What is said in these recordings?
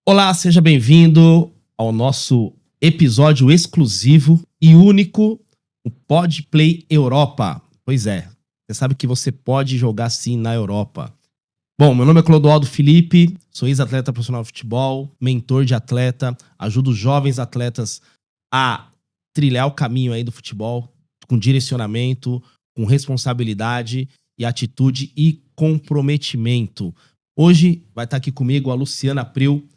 Olá, seja bem-vindo ao nosso episódio exclusivo e único, o Podplay Europa. Pois é, você sabe que você pode jogar sim na Europa. Bom, meu nome é Clodoaldo Felipe, sou ex-atleta profissional de futebol, mentor de atleta, ajudo jovens atletas a trilhar o caminho aí do futebol com direcionamento, com responsabilidade e atitude e comprometimento. Hoje vai estar aqui comigo a Luciana Abreu,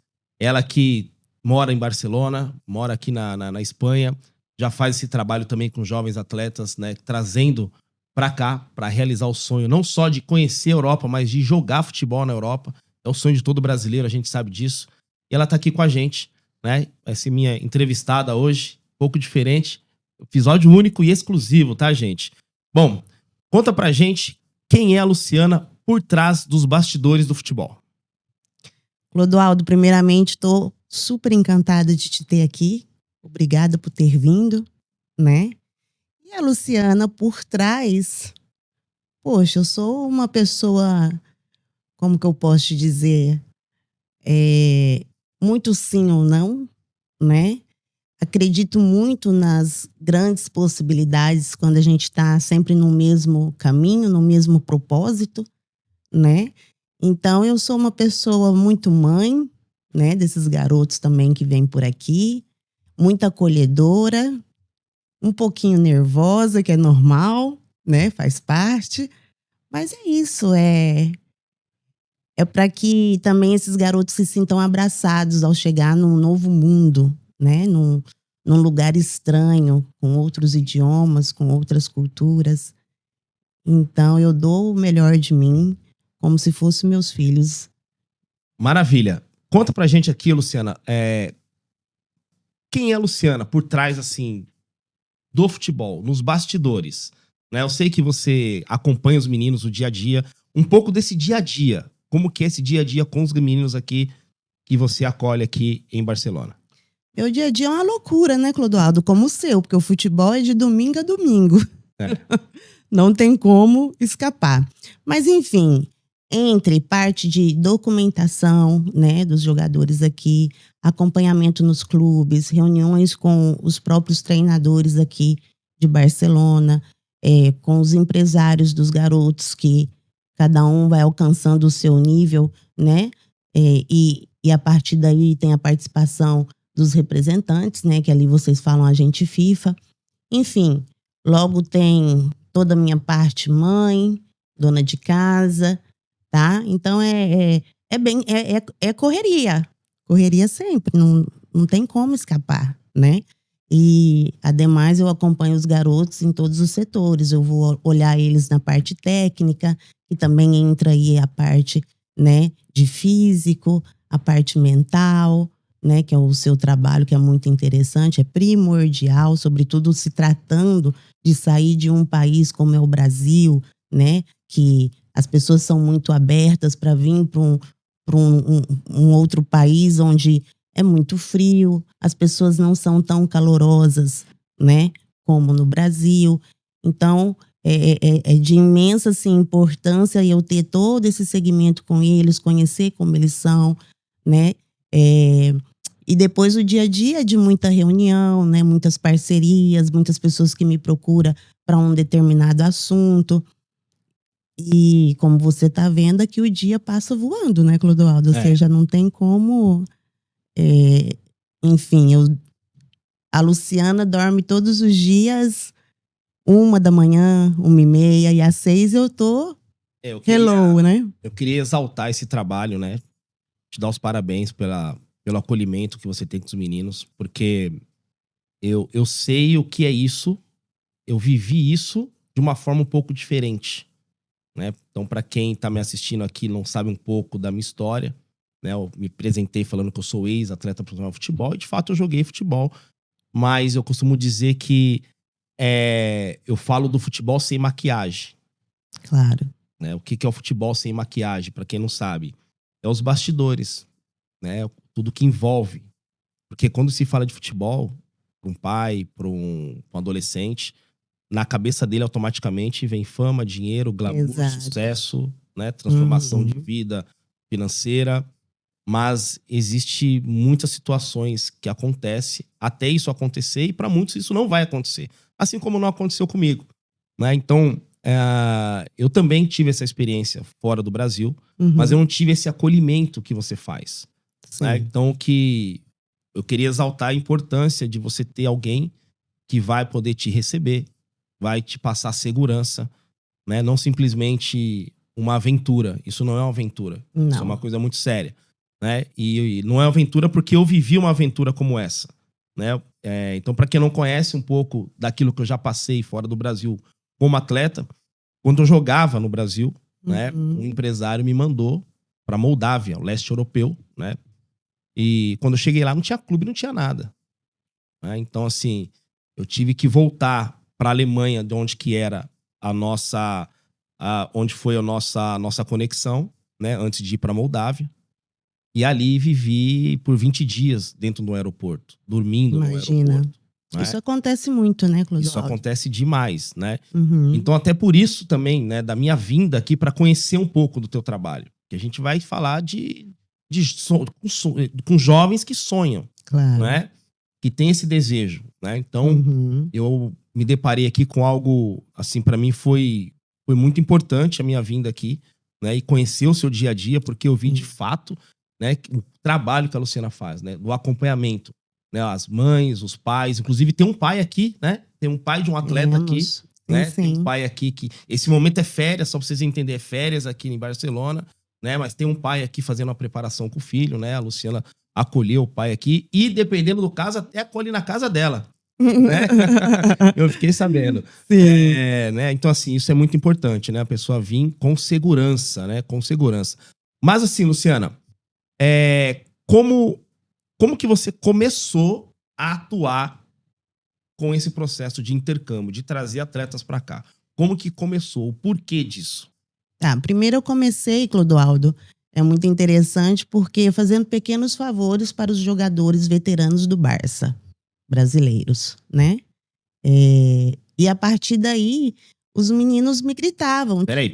ela que mora em Barcelona, mora aqui na Espanha, já faz esse trabalho também com jovens atletas, né, trazendo para cá, para realizar o sonho não só de conhecer a Europa, mas de jogar futebol na Europa. É o sonho de todo brasileiro, a gente sabe disso. E ela tá aqui com a gente, né? Vai ser minha entrevistada hoje, um pouco diferente. Episódio único e exclusivo, tá, gente? Bom, conta pra gente quem é a Luciana por trás dos bastidores do futebol. Clodoaldo, primeiramente, estou super encantada de te ter aqui. Obrigada por ter vindo, né? E a Luciana por trás, poxa, eu sou uma pessoa, como que eu posso te dizer, muito sim ou não, né? Acredito muito nas grandes possibilidades quando a gente está sempre no mesmo caminho, no mesmo propósito, né? Então, eu sou uma pessoa muito mãe, né? Desses garotos também que vêm por aqui, muito acolhedora, um pouquinho nervosa, que é normal, né? Faz parte. Mas é isso, é para que também esses garotos se sintam abraçados ao chegar num novo mundo, né? Num lugar estranho, com outros idiomas, com outras culturas. Então, eu dou o melhor de mim, como se fossem meus filhos. Maravilha. Conta pra gente aqui, Luciana, quem é a Luciana por trás, assim, do futebol, nos bastidores, né? Eu sei que você acompanha os meninos no dia a dia, um pouco desse dia a dia, como que é esse dia a dia com os meninos aqui que você acolhe aqui em Barcelona. Meu dia a dia é uma loucura, né, Clodoaldo? Como o seu, porque o futebol é de domingo a domingo. É. Não tem como escapar. Mas, enfim, entre parte de documentação, né, dos jogadores aqui, acompanhamento nos clubes, reuniões com os próprios treinadores aqui de Barcelona, com os empresários dos garotos, que cada um vai alcançando o seu nível, né? E a partir daí tem a participação dos representantes, né? Que ali vocês falam agente FIFA. Enfim, logo tem toda a minha parte mãe, dona de casa, tá? Então é correria. Correria sempre, não tem como escapar, né? E, ademais, eu acompanho os garotos em todos os setores. Eu vou olhar eles na parte técnica, que também entra aí a parte, né, de físico, a parte mental, né, que é o seu trabalho, que é muito interessante, é primordial, sobretudo se tratando de sair de um país como é o Brasil, né, que as pessoas são muito abertas para vir para um outro país onde é muito frio, as pessoas não são tão calorosas, né, como no Brasil. Então, é de imensa assim, importância eu ter todo esse segmento com eles, conhecer como eles são, né? E depois o dia a dia de muita reunião, né? Muitas parcerias, muitas pessoas que me procuram para um determinado assunto. E como você está vendo aqui, o dia passa voando, né, Clodoaldo? Ou seja, não tem como... enfim, a Luciana dorme todos os dias 1 da manhã, 1h30, e às 6 eu tô hello, né? Eu queria exaltar esse trabalho, né? Te dar os parabéns pelo acolhimento que você tem com os meninos, porque eu sei o que é isso, eu vivi isso de uma forma um pouco diferente, né? Então, para quem tá me assistindo aqui e não sabe um pouco da minha história, né? Eu me apresentei falando que eu sou ex-atleta profissional de futebol, e de fato eu joguei futebol, mas eu costumo dizer que eu falo do futebol sem maquiagem. Claro. Né? O que é o futebol sem maquiagem, para quem não sabe? É os bastidores, né? Tudo que envolve. Porque quando se fala de futebol, para um pai, para um adolescente, na cabeça dele automaticamente vem fama, dinheiro, glamour, Exato. sucesso, né? Transformação de vida financeira. mas existe muitas situações que acontecem até isso acontecer e para muitos isso não vai acontecer. Assim como não aconteceu comigo, né? Então, eu também tive essa experiência fora do Brasil, mas eu não tive esse acolhimento que você faz, né? Sim. Então, eu queria exaltar a importância de você ter alguém que vai poder te receber, vai te passar segurança, né? Não simplesmente uma aventura. Isso não é uma aventura. Isso é uma Não. coisa muito séria, né? E não é uma aventura porque eu vivi uma aventura como essa, né? Então, para quem não conhece um pouco daquilo que eu já passei fora do Brasil como atleta, quando eu jogava no Brasil, né? Um empresário me mandou para Moldávia, o leste europeu, né? E quando eu cheguei lá, não tinha clube, não tinha nada, né? Então, assim, eu tive que voltar para a Alemanha, de onde que era onde foi a nossa conexão, né? Antes de ir para Moldávia. E ali vivi por 20 dias dentro do aeroporto, dormindo no Imagina. aeroporto, né? Isso acontece muito, né, Isso Clodoaldo? acontece demais, né? Uhum. Então, até por isso também, né, da minha vinda aqui para conhecer um pouco do teu trabalho. Que a gente vai falar com jovens que sonham, Claro. né? Que tem esse desejo, né? Então, Uhum. eu me deparei aqui com algo, assim, para mim foi muito importante a minha vinda aqui, né? E conhecer o seu dia a dia, porque eu vi de fato, né, o trabalho que a Luciana faz, né? Do acompanhamento, né? As mães, os pais, inclusive tem um pai aqui, né? Tem um pai de um atleta aqui, Temos. Sim, né? Tem um sim. pai aqui que esse momento é férias, só pra vocês entenderem, é férias aqui em Barcelona, né? Mas tem um pai aqui fazendo a preparação com o filho, né? A Luciana acolheu o pai aqui e, dependendo do caso, até acolhe na casa dela, né? Eu fiquei sabendo. Sim. Né? Então, assim, isso é muito importante, né? A pessoa vir com segurança, né? Com segurança. Mas, assim, Luciana, como que você começou a atuar com esse processo de intercâmbio, de trazer atletas para cá? Como que começou? O porquê disso? Tá, primeiro eu comecei, Clodoaldo, é muito interessante porque fazendo pequenos favores para os jogadores veteranos do Barça, brasileiros, né? E a partir daí, os meninos me gritavam Peraí.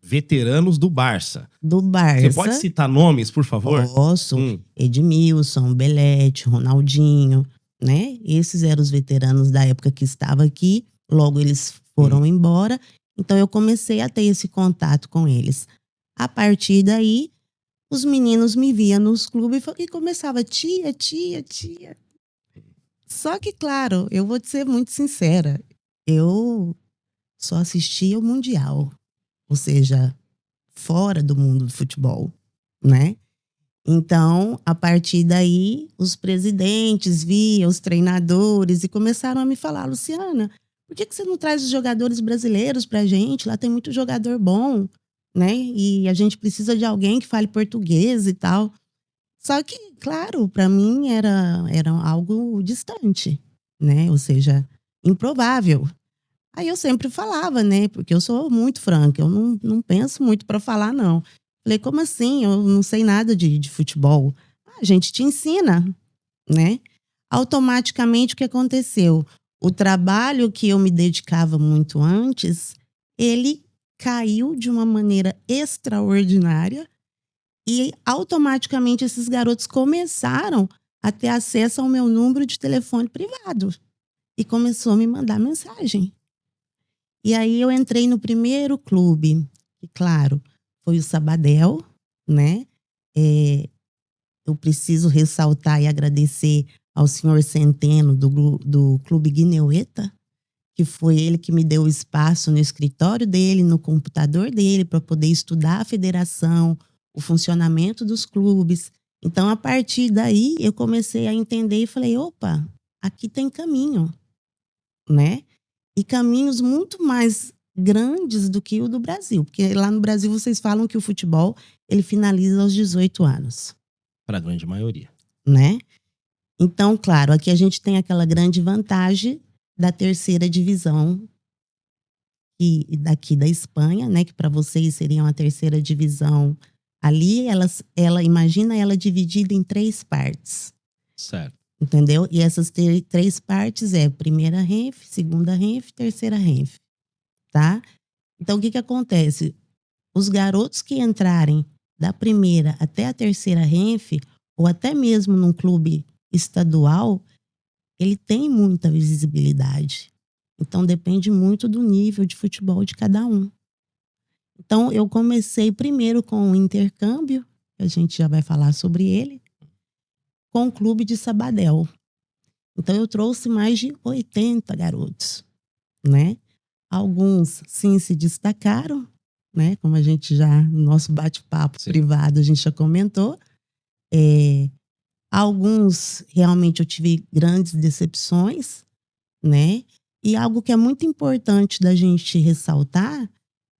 Veteranos do Barça. do Você pode Barça. citar nomes, por favor? Posso, Edmilson, Belete, Ronaldinho, né? Esses eram os veteranos da época que estava aqui. Logo eles foram embora. Então eu comecei a ter esse contato com eles. A partir daí, os meninos me viam nos clubes e começava tia, tia, tia. Só que, claro, eu vou te ser muito sincera. Eu só assistia o Mundial. Ou seja, fora do mundo do futebol, né? Então, a partir daí, os presidentes viam, os treinadores e começaram a me falar: Luciana, por que você não traz os jogadores brasileiros pra gente? Lá tem muito jogador bom, né? E a gente precisa de alguém que fale português e tal. Só que, claro, para mim era algo distante, né? Ou seja, improvável. Aí eu sempre falava, né? Porque eu sou muito franca, eu não penso muito para falar, não. Falei, como assim? Eu não sei nada de futebol. A gente te ensina, né? Automaticamente, o que aconteceu? O trabalho que eu me dedicava muito antes, ele caiu de uma maneira extraordinária e automaticamente esses garotos começaram a ter acesso ao meu número de telefone privado e começou a me mandar mensagem. E aí eu entrei no primeiro clube, que claro, foi o Sabadell, né? Eu preciso ressaltar e agradecer ao senhor Centeno do Clube Guineueta, que foi ele que me deu espaço no escritório dele, no computador dele, para poder estudar a federação, o funcionamento dos clubes. Então, a partir daí, eu comecei a entender e falei, opa, aqui tem caminho, né? E caminhos muito mais grandes do que o do Brasil. Porque lá no Brasil vocês falam que o futebol, ele finaliza aos 18 anos. Para a grande maioria. Né? Então, claro, aqui a gente tem aquela grande vantagem da terceira divisão daqui da Espanha, né? Que para vocês seria uma terceira divisão. Ali, imagina ela dividida em 3 partes. Certo. Entendeu? E essas 3 partes é primeira renfe, segunda renfe, terceira renfe. Tá? Então, o que acontece? Os garotos que entrarem da primeira até a terceira Renf, ou até mesmo num clube estadual, ele tem muita visibilidade. Então depende muito do nível de futebol de cada um. Então eu comecei primeiro com o intercâmbio, a gente já vai falar sobre ele, com o clube de Sabadell. Então eu trouxe mais de 80 garotos, né? Alguns sim se destacaram, né? Como a gente já, no nosso bate-papo privado, a gente já comentou. Alguns realmente eu tive grandes decepções, né? E algo que é muito importante da gente ressaltar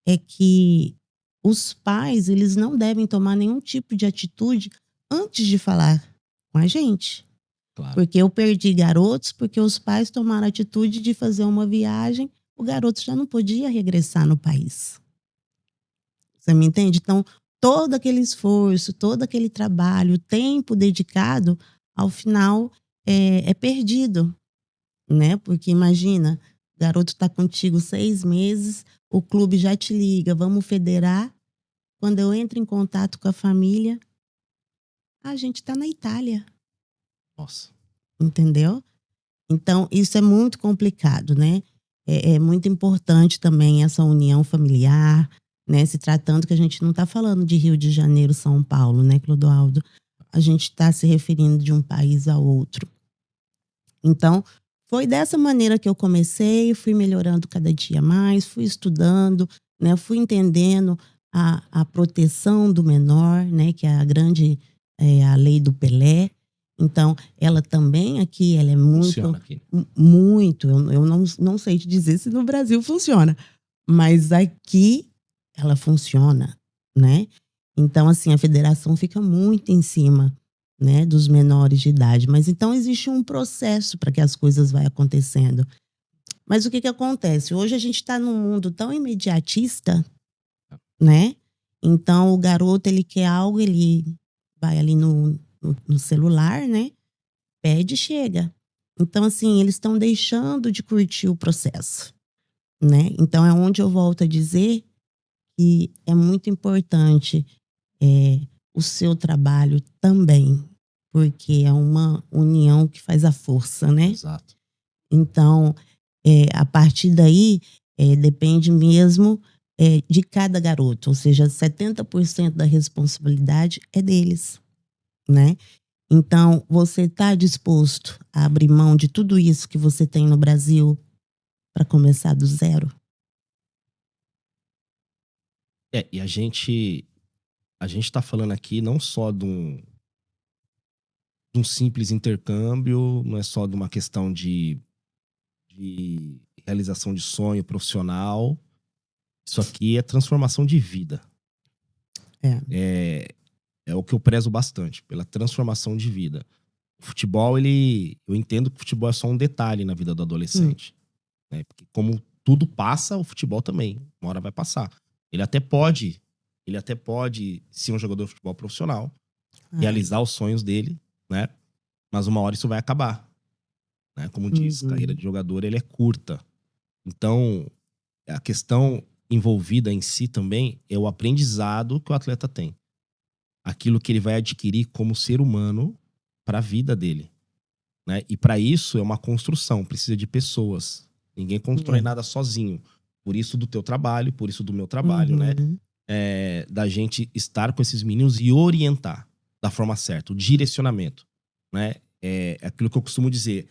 é que os pais, eles não devem tomar nenhum tipo de atitude antes de falar com a gente. Claro. Porque eu perdi garotos porque os pais tomaram a atitude de fazer uma viagem, o garoto já não podia regressar no país. Você me entende? Então, todo aquele esforço, todo aquele trabalho, o tempo dedicado, ao final é perdido, né? Porque imagina, o garoto está contigo 6 meses, o clube já te liga, vamos federar. Quando eu entro em contato com a família, a gente está na Itália. Nossa. Entendeu? Então, isso é muito complicado, né? É muito importante também essa união familiar, né? Se tratando que a gente não está falando de Rio de Janeiro, São Paulo, né, Clodoaldo? A gente está se referindo de um país a outro. Então, foi dessa maneira que eu comecei, fui melhorando cada dia mais, fui estudando, né? Fui entendendo a proteção do menor, né? Que é a grande, a lei do Pelé. Então, ela também aqui, ela é Funciona aqui. muito, eu não sei te dizer se no Brasil funciona, mas aqui ela funciona, né? Então, assim, a federação fica muito em cima, né, dos menores de idade. Mas então existe um processo para que as coisas vão acontecendo. Mas o que acontece? Hoje a gente está num mundo tão imediatista, né? Então o garoto, ele quer algo, ele vai ali no celular, né? Pede e chega. Então, assim, eles estão deixando de curtir o processo, né? Então é onde eu volto a dizer que é muito importante o seu trabalho também, porque é uma união que faz a força, né? Exato. Então, a partir daí, depende mesmo de cada garoto, ou seja, 70% da responsabilidade é deles, né? Então, você está disposto a abrir mão de tudo isso que você tem no Brasil para começar do zero? E a gente tá falando aqui não só de um simples intercâmbio, não é só de uma questão de realização de sonho profissional. Isso aqui é transformação de vida. É o que eu prezo bastante, pela transformação de vida. O futebol, eu entendo que o futebol é só um detalhe na vida do adolescente. Né? Porque como tudo passa, o futebol também. Uma hora vai passar. Ele até pode ser um jogador de futebol profissional, realizar os sonhos dele, né? Mas uma hora isso vai acabar. Né? Como diz, a carreira de jogador, ele é curta. Então, a questão envolvida em si também é o aprendizado que o atleta tem. Aquilo que ele vai adquirir como ser humano para a vida dele. Né? E para isso é uma construção, precisa de pessoas. Ninguém constrói nada sozinho. Por isso do teu trabalho, por isso do meu trabalho, né? Da gente estar com esses meninos e orientar da forma certa, o direcionamento. Né? É aquilo que eu costumo dizer.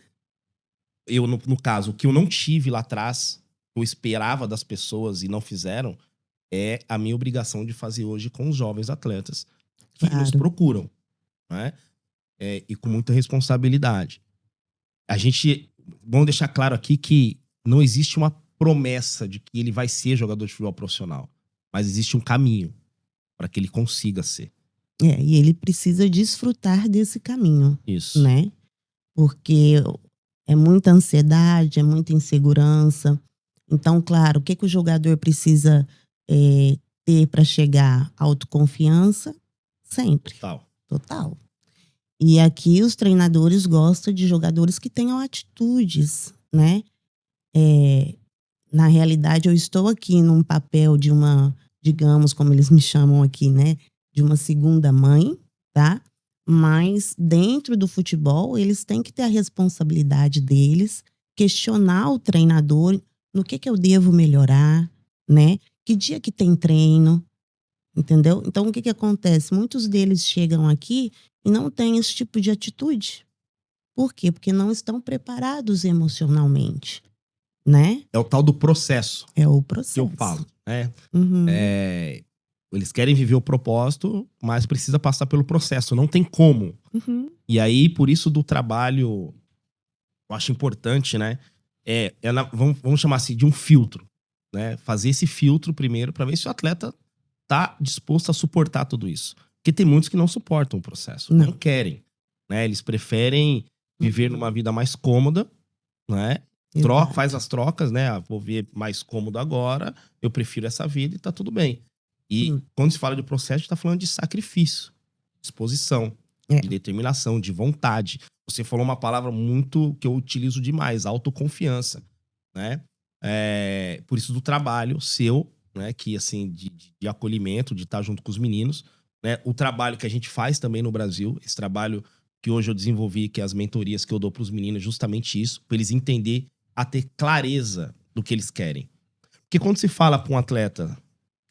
Eu, no caso, o que eu não tive lá atrás, eu esperava das pessoas e não fizeram, é a minha obrigação de fazer hoje com os jovens atletas que nos procuram, né? E com muita responsabilidade. Vamos deixar claro aqui que não existe uma promessa de que ele vai ser jogador de futebol profissional, mas existe um caminho para que ele consiga ser. E ele precisa desfrutar desse caminho. Isso. Né? Porque é muita ansiedade, é muita insegurança. Então, claro, o que o jogador precisa ter para chegar? Autoconfiança, sempre. Total. E aqui os treinadores gostam de jogadores que tenham atitudes, né? Na realidade, eu estou aqui num papel de uma, digamos, como eles me chamam aqui, né? de uma segunda mãe, tá? Mas dentro do futebol, eles têm que ter a responsabilidade deles, questionar o treinador no que eu devo melhorar, né? Que dia que tem treino, entendeu? Então, o que acontece? Muitos deles chegam aqui e não têm esse tipo de atitude. Por quê? Porque não estão preparados emocionalmente, né? É o tal do processo É o que processo. eu falo, né? Uhum. Eles querem viver o propósito, mas precisa passar pelo processo. Não tem como. Uhum. E aí, por isso do trabalho, eu acho importante, né? Vamos chamar assim, de um filtro, né? Fazer esse filtro primeiro para ver se o atleta tá disposto a suportar tudo isso. Porque tem muitos que não suportam o processo, não querem, né? Eles preferem viver numa vida mais cômoda, né? Faz as trocas, né? Vou ver mais cômodo agora, eu prefiro essa vida e tá tudo bem. E quando se fala de processo, a gente tá falando de sacrifício, disposição, de determinação, de vontade. Você falou uma palavra muito que eu utilizo demais, autoconfiança, né? Por isso do trabalho seu, né? Que assim, de acolhimento, de estar junto com os meninos, né? O trabalho que a gente faz também no Brasil, esse trabalho que hoje eu desenvolvi, que é as mentorias que eu dou para os meninos, justamente isso, para eles entenderem, a ter clareza do que eles querem. Porque quando se fala para um atleta,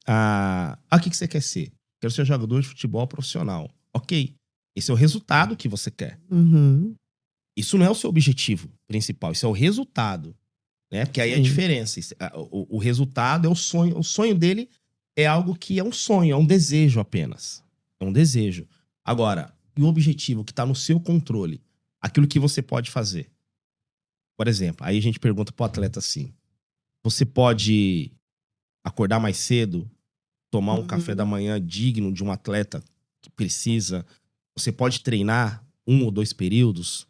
o que você quer ser? Quero ser jogador de futebol profissional. Ok, esse é o resultado que você quer. Uhum. Isso não é o seu objetivo principal, isso é o resultado, né? Porque aí é a diferença. O resultado é o sonho. O sonho dele é algo que é um sonho, é um desejo apenas. É um desejo. Agora, e o objetivo que está no seu controle? Aquilo que você pode fazer. Por exemplo, aí a gente pergunta pro atleta assim: você pode acordar mais cedo, tomar um café da manhã digno de um atleta que precisa? Você pode treinar 1 ou 2 períodos?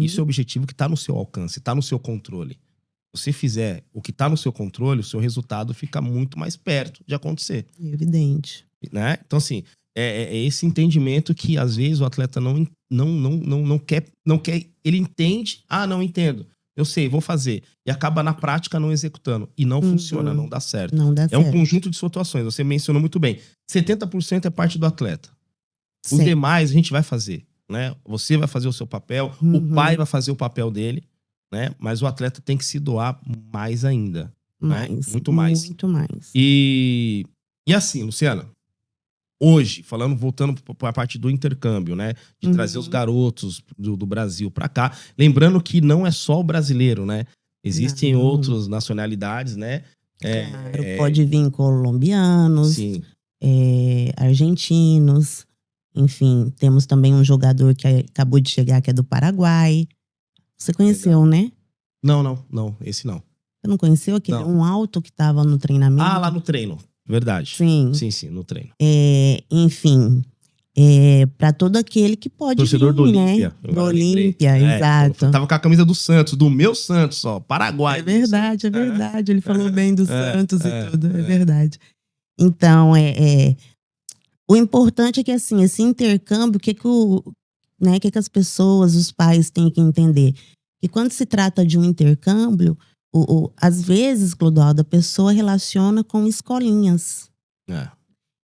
Isso é o objetivo que está no seu alcance, está no seu controle. Se você fizer o que está no seu controle, o seu resultado fica muito mais perto de acontecer. Evidente. Né? Então, assim, é esse entendimento que às vezes o atleta não quer. Ele entende, não entendo. Eu sei, vou fazer. E acaba na prática não executando. E não funciona, não dá certo. Não dá certo. Um conjunto de situações. Você mencionou muito bem. 70% é parte do atleta. Os Sim. demais a gente vai fazer, né? Você vai fazer o seu papel, o pai vai fazer o papel dele, né? Mas o atleta tem que se doar mais ainda. Mais. Né? Muito mais. Muito mais. E assim, Luciana, hoje, voltando para a parte do intercâmbio, né? De trazer os garotos do Brasil para cá. Lembrando que não é só o brasileiro, né? Existem outras nacionalidades, né? Claro, pode vir colombianos, Sim. Argentinos, enfim, temos também um jogador que acabou de chegar, que é do Paraguai. Você conheceu, né? Não, esse não. Você não conheceu aquele um alto que estava no treinamento? Lá no treino, verdade. Sim. Sim, no treino. Enfim, para todo aquele que pode torcedor vir, do Olímpia. né? Do Olímpia, exato. Tava com a camisa do Santos, do meu Santos, ó, Paraguai. É verdade. Ele falou bem do Santos e tudo, é verdade. Então, o importante é que, assim, esse intercâmbio, que as pessoas, os pais têm que entender? Que quando se trata de um intercâmbio, às vezes, Clodoaldo, a pessoa relaciona com escolinhas.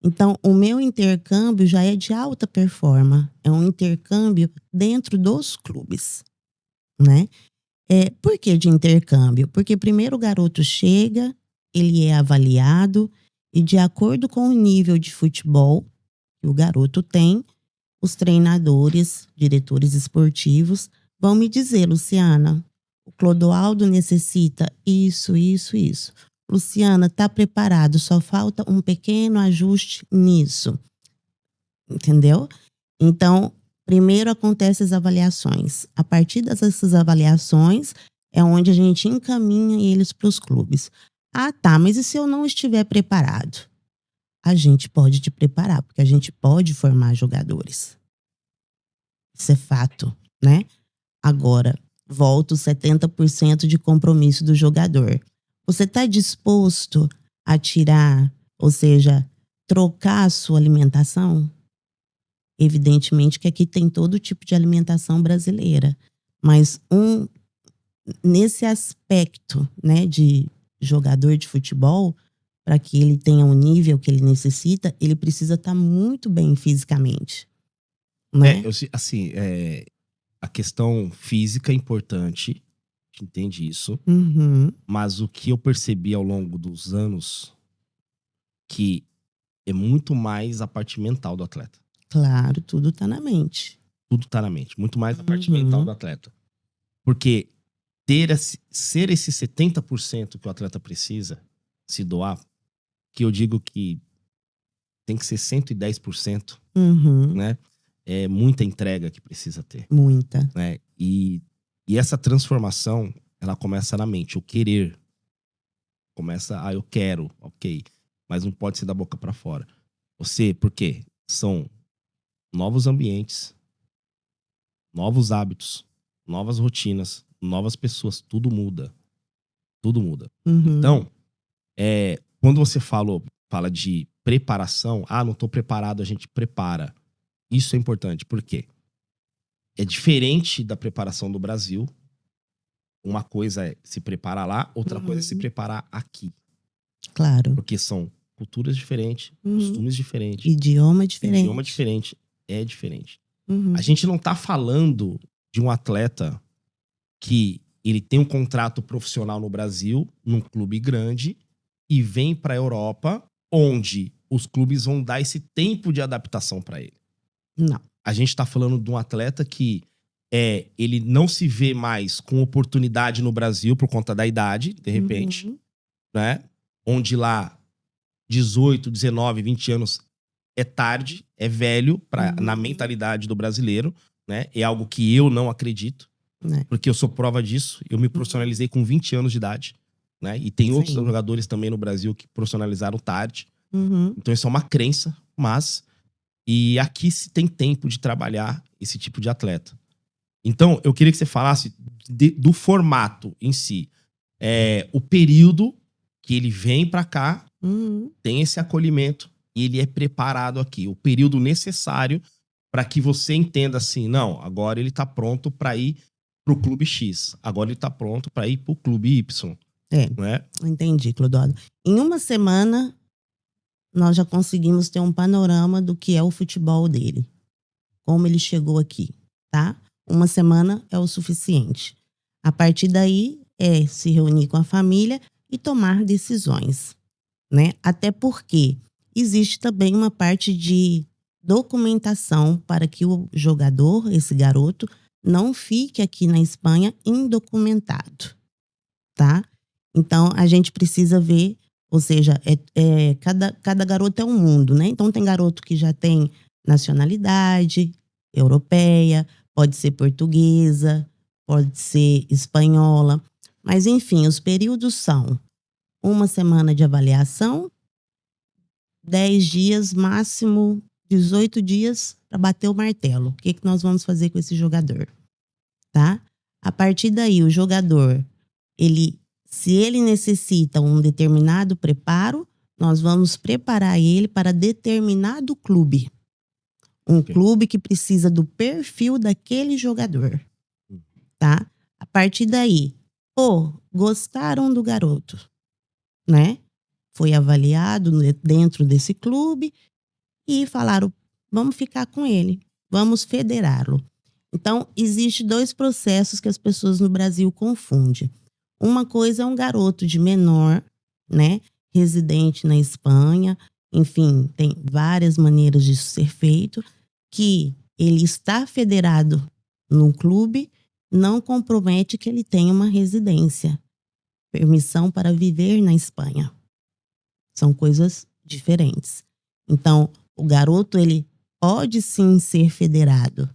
Então, o meu intercâmbio já é de alta performance. É um intercâmbio dentro dos clubes, né? Por que de intercâmbio? Porque primeiro o garoto chega, ele é avaliado e de acordo com o nível de futebol que o garoto tem, os treinadores, diretores esportivos vão me dizer: Luciana, o Clodoaldo necessita isso, isso, isso. Luciana, tá preparado, só falta um pequeno ajuste nisso. Entendeu? Então, primeiro acontecem as avaliações. A partir dessas avaliações é onde a gente encaminha eles para os clubes. Tá, mas e se eu não estiver preparado? A gente pode te preparar, porque a gente pode formar jogadores. Isso é fato, né? Agora, volta os 70% de compromisso do jogador. Você está disposto a tirar, ou seja, trocar a sua alimentação? Evidentemente que aqui tem todo tipo de alimentação brasileira. Mas nesse aspecto, né, de jogador de futebol, para que ele tenha o nível que ele necessita, ele precisa estar muito bem fisicamente, né? A questão física é importante, a gente entende isso, Uhum, mas o que eu percebi ao longo dos anos, que é muito mais a parte mental do atleta. claro, tudo tá na mente. Tudo tá na mente, muito mais a parte mental Uhum, do atleta. Porque ser esse 70% que o atleta precisa se doar, que eu digo que tem que ser 110%, uhum, né? É muita entrega que precisa ter, muita. né? E essa transformação, ela começa na mente, o querer. Começa, eu quero, ok. Mas não pode ser da boca pra fora. Por quê? São novos ambientes, novos hábitos, novas rotinas, novas pessoas, tudo muda. Tudo muda. Uhum, Então, quando você fala de preparação, não tô preparado, a gente prepara. Isso é importante, por quê? É diferente da preparação do Brasil. Uma coisa é se preparar lá, outra coisa é se uhum, preparar aqui. claro. Porque são culturas diferentes, Uhum. costumes diferentes, Idioma idioma diferente. diferente, é diferente. A Uhum. gente não tá falando de um atleta que ele tem um contrato profissional no Brasil, num clube grande, e vem para a Europa, onde os clubes vão dar esse tempo de adaptação para ele. Não. A gente está falando de um atleta que ele não se vê mais com oportunidade no Brasil por conta da idade, de repente, Uhum. né? Onde lá 18, 19, 20 anos é tarde, é velho na Uhum. mentalidade do brasileiro, né? É algo que eu não acredito, Né? porque eu sou prova disso. Eu me Uhum. profissionalizei com 20 anos de idade, né? E tem outros Sim. jogadores também no Brasil que profissionalizaram tarde. Uhum. Então isso é uma crença, mas e aqui se tem tempo de trabalhar esse tipo de atleta. Então, eu queria que você falasse do formato em si. O período que ele vem para cá, Uhum. tem esse acolhimento e ele é preparado aqui. O período necessário para que você entenda assim, não, agora ele tá pronto para ir pro clube X. Agora ele tá pronto para ir pro clube Y, É, não é? entendi, Clodoaldo. Em uma semana, nós já conseguimos ter um panorama do que é o futebol dele, como ele chegou aqui, tá? Uma semana é o suficiente. A partir daí, é se reunir com a família e tomar decisões, né? Até porque existe também uma parte de documentação para que o jogador, esse garoto, não fique aqui na Espanha indocumentado, tá? Então, a gente precisa ver, ou seja, cada garoto é um mundo, né? Então, tem garoto que já tem nacionalidade europeia, pode ser portuguesa, pode ser espanhola, mas enfim, os períodos são uma semana de avaliação, 10 dias, máximo 18 dias para bater o martelo. O que, que nós vamos fazer com esse jogador, tá? A partir daí, o jogador, se ele necessita um determinado preparo, nós vamos preparar ele para determinado clube. Um Ok. clube que precisa do perfil daquele jogador, tá? A partir daí, gostaram do garoto, né? Foi avaliado dentro desse clube e falaram: vamos ficar com ele, vamos federá-lo. Então, existe dois processos que as pessoas no Brasil confundem. Uma coisa é um garoto de menor, né, residente na Espanha, enfim, tem várias maneiras disso ser feito, que ele está federado num clube, não compromete que ele tenha uma residência, permissão para viver na Espanha. São coisas diferentes. Então, o garoto, ele pode sim ser federado,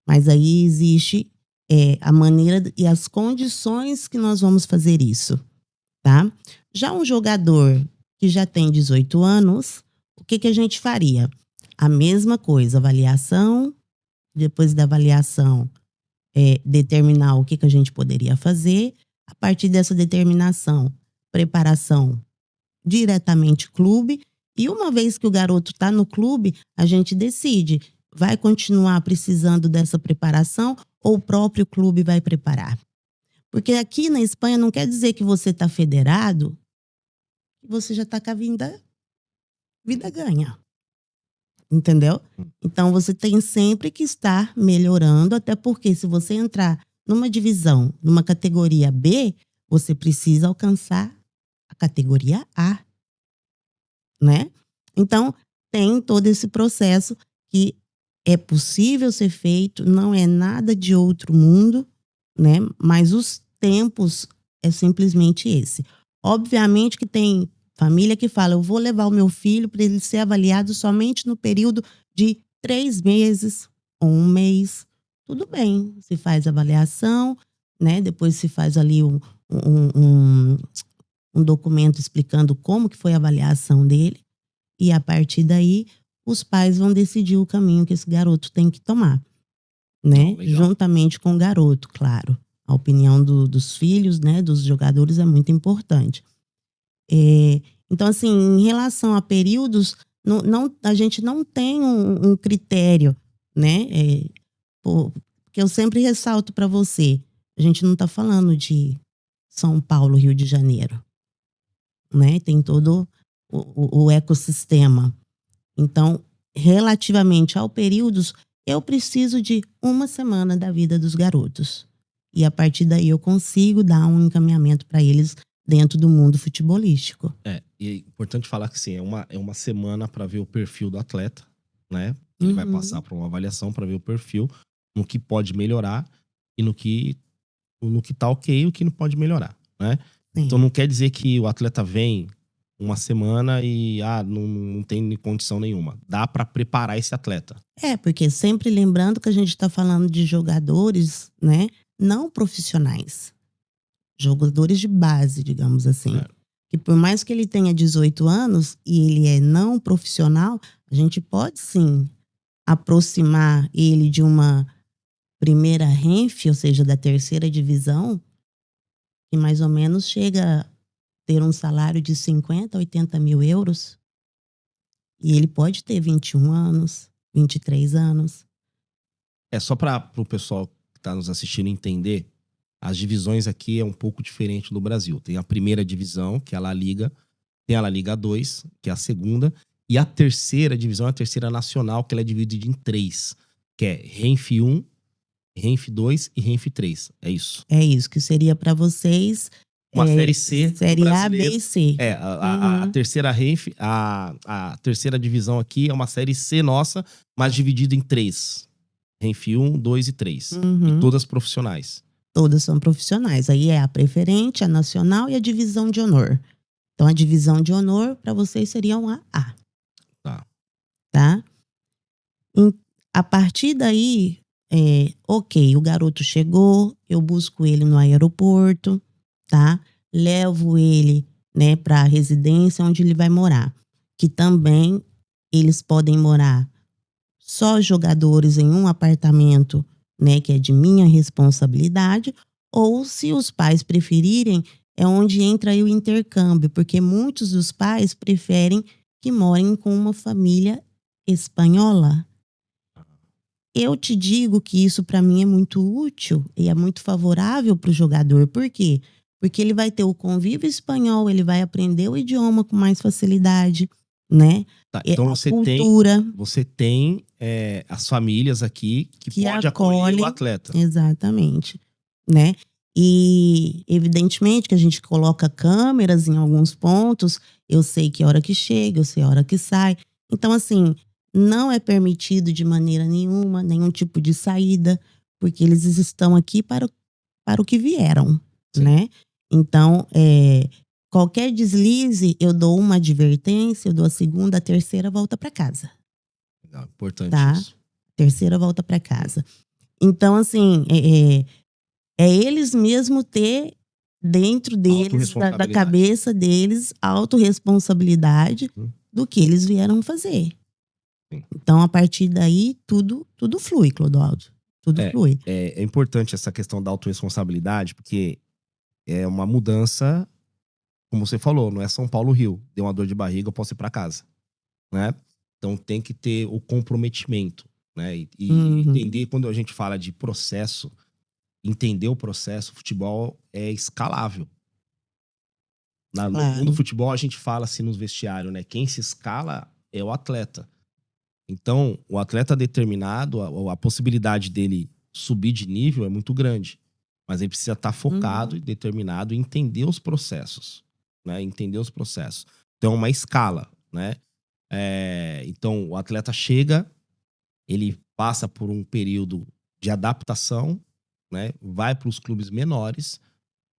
mas aí existe a maneira e as condições que nós vamos fazer isso, tá? Já um jogador que já tem 18 anos, o que, que a gente faria? A mesma coisa, avaliação, depois da avaliação, determinar o que, que a gente poderia fazer. A partir dessa determinação, preparação diretamente clube. E uma vez que o garoto está no clube, a gente decide, vai continuar precisando dessa preparação ou o próprio clube vai preparar. Porque aqui na Espanha não quer dizer que você está federado, você já tá com a vida ganha. Entendeu? Então você tem sempre que estar melhorando, até porque se você entrar numa divisão, numa categoria B, você precisa alcançar a categoria A, né? Então tem todo esse processo que é possível ser feito, não é nada de outro mundo, né? Mas os tempos é simplesmente esse. Obviamente que tem família que fala, eu vou levar o meu filho para ele ser avaliado somente no período de 3 meses ou 1 mês. Tudo bem, se faz avaliação, né? Depois se faz ali um, um documento explicando como que foi a avaliação dele. E a partir daí, os pais vão decidir o caminho que esse garoto tem que tomar, né? Legal. Juntamente com o garoto, claro. A opinião dos filhos, né, dos jogadores é muito importante. Então, assim, em relação a períodos, a gente não tem um critério, né? Porque eu sempre ressalto para você, a gente não está falando de São Paulo, Rio de Janeiro, né? Tem todo o ecossistema. Então, relativamente ao períodos, eu preciso de 1 semana da vida dos garotos. E a partir daí eu consigo dar um encaminhamento para eles dentro do mundo futebolístico. E é importante falar que sim, é uma semana para ver o perfil do atleta, né? Ele vai passar por uma avaliação para ver o perfil, no que pode melhorar e no que tá ok e o que não pode melhorar, né? Sim. Então não quer dizer que o atleta vem uma semana e não tem condição nenhuma. Dá para preparar esse atleta. Porque sempre lembrando que a gente está falando de jogadores, né, não profissionais. Jogadores de base, digamos assim. Que por mais que ele tenha 18 anos e ele é não profissional, a gente pode sim aproximar ele de uma primeira Renfe, ou seja, da terceira divisão, que mais ou menos chega a ter um salário de 50, 80 mil euros. E ele pode ter 21 anos, 23 anos. Só para o pessoal que está nos assistindo entender, as divisões aqui é um pouco diferente do Brasil. Tem a primeira divisão, que é a La Liga, tem a La Liga 2, que é a segunda, e a terceira divisão é a terceira nacional, que ela é dividida em 3, que é Renfe 1, Renfe 2 e Renfe 3. É isso. É isso, que seria para vocês Uma série C. Série A, B e C. A terceira Renfe, a terceira divisão aqui é uma série C nossa, mas dividida em 3. Renfe 1, 2 e 3. E todas profissionais. Todas são profissionais. Aí é a preferente, a nacional e a divisão de honor. Então, a divisão de honor para vocês seria uma A. Tá? A partir daí, ok, o garoto chegou, eu busco ele no aeroporto, tá? Levo ele, né, para a residência onde ele vai morar. Que também eles podem morar só jogadores em um apartamento, né, que é de minha responsabilidade, ou se os pais preferirem, é onde entra aí o intercâmbio, porque muitos dos pais preferem que morem com uma família espanhola. Eu te digo que isso para mim é muito útil e é muito favorável para o jogador. Por quê? Porque ele vai ter o convívio espanhol, ele vai aprender o idioma com mais facilidade, né? Então você tem as famílias aqui que pode acolher o atleta. Exatamente, né? E evidentemente que a gente coloca câmeras em alguns pontos, eu sei que hora que chega, eu sei a hora que sai. Então, assim, não é permitido de maneira nenhuma, nenhum tipo de saída, porque eles estão aqui para o que vieram, sim, né? Então, qualquer deslize, eu dou uma advertência, eu dou a segunda, a terceira, volta para casa. Legal, importante isso. Terceira, volta para casa. Então, assim, eles mesmo ter dentro deles, da cabeça deles, autorresponsabilidade do que eles vieram fazer. Sim. Então, a partir daí, tudo flui, Clodoaldo. Tudo flui. É importante essa questão da autorresponsabilidade, porque é uma mudança, como você falou, não é São Paulo, Rio. Deu uma dor de barriga, eu posso ir para casa, né? Então tem que ter o comprometimento, né? E entender, quando a gente fala de processo, entender o processo, futebol é escalável. No mundo do Claro. futebol, a gente fala assim nos vestiários, né? Quem se escala é o atleta. Então, o atleta determinado, a possibilidade dele subir de nível é muito grande. Mas ele precisa estar focado e determinado em entender os processos, né? Entender os processos. Então, é uma escala, né? Então, o atleta chega, ele passa por um período de adaptação, né? Vai para os clubes menores,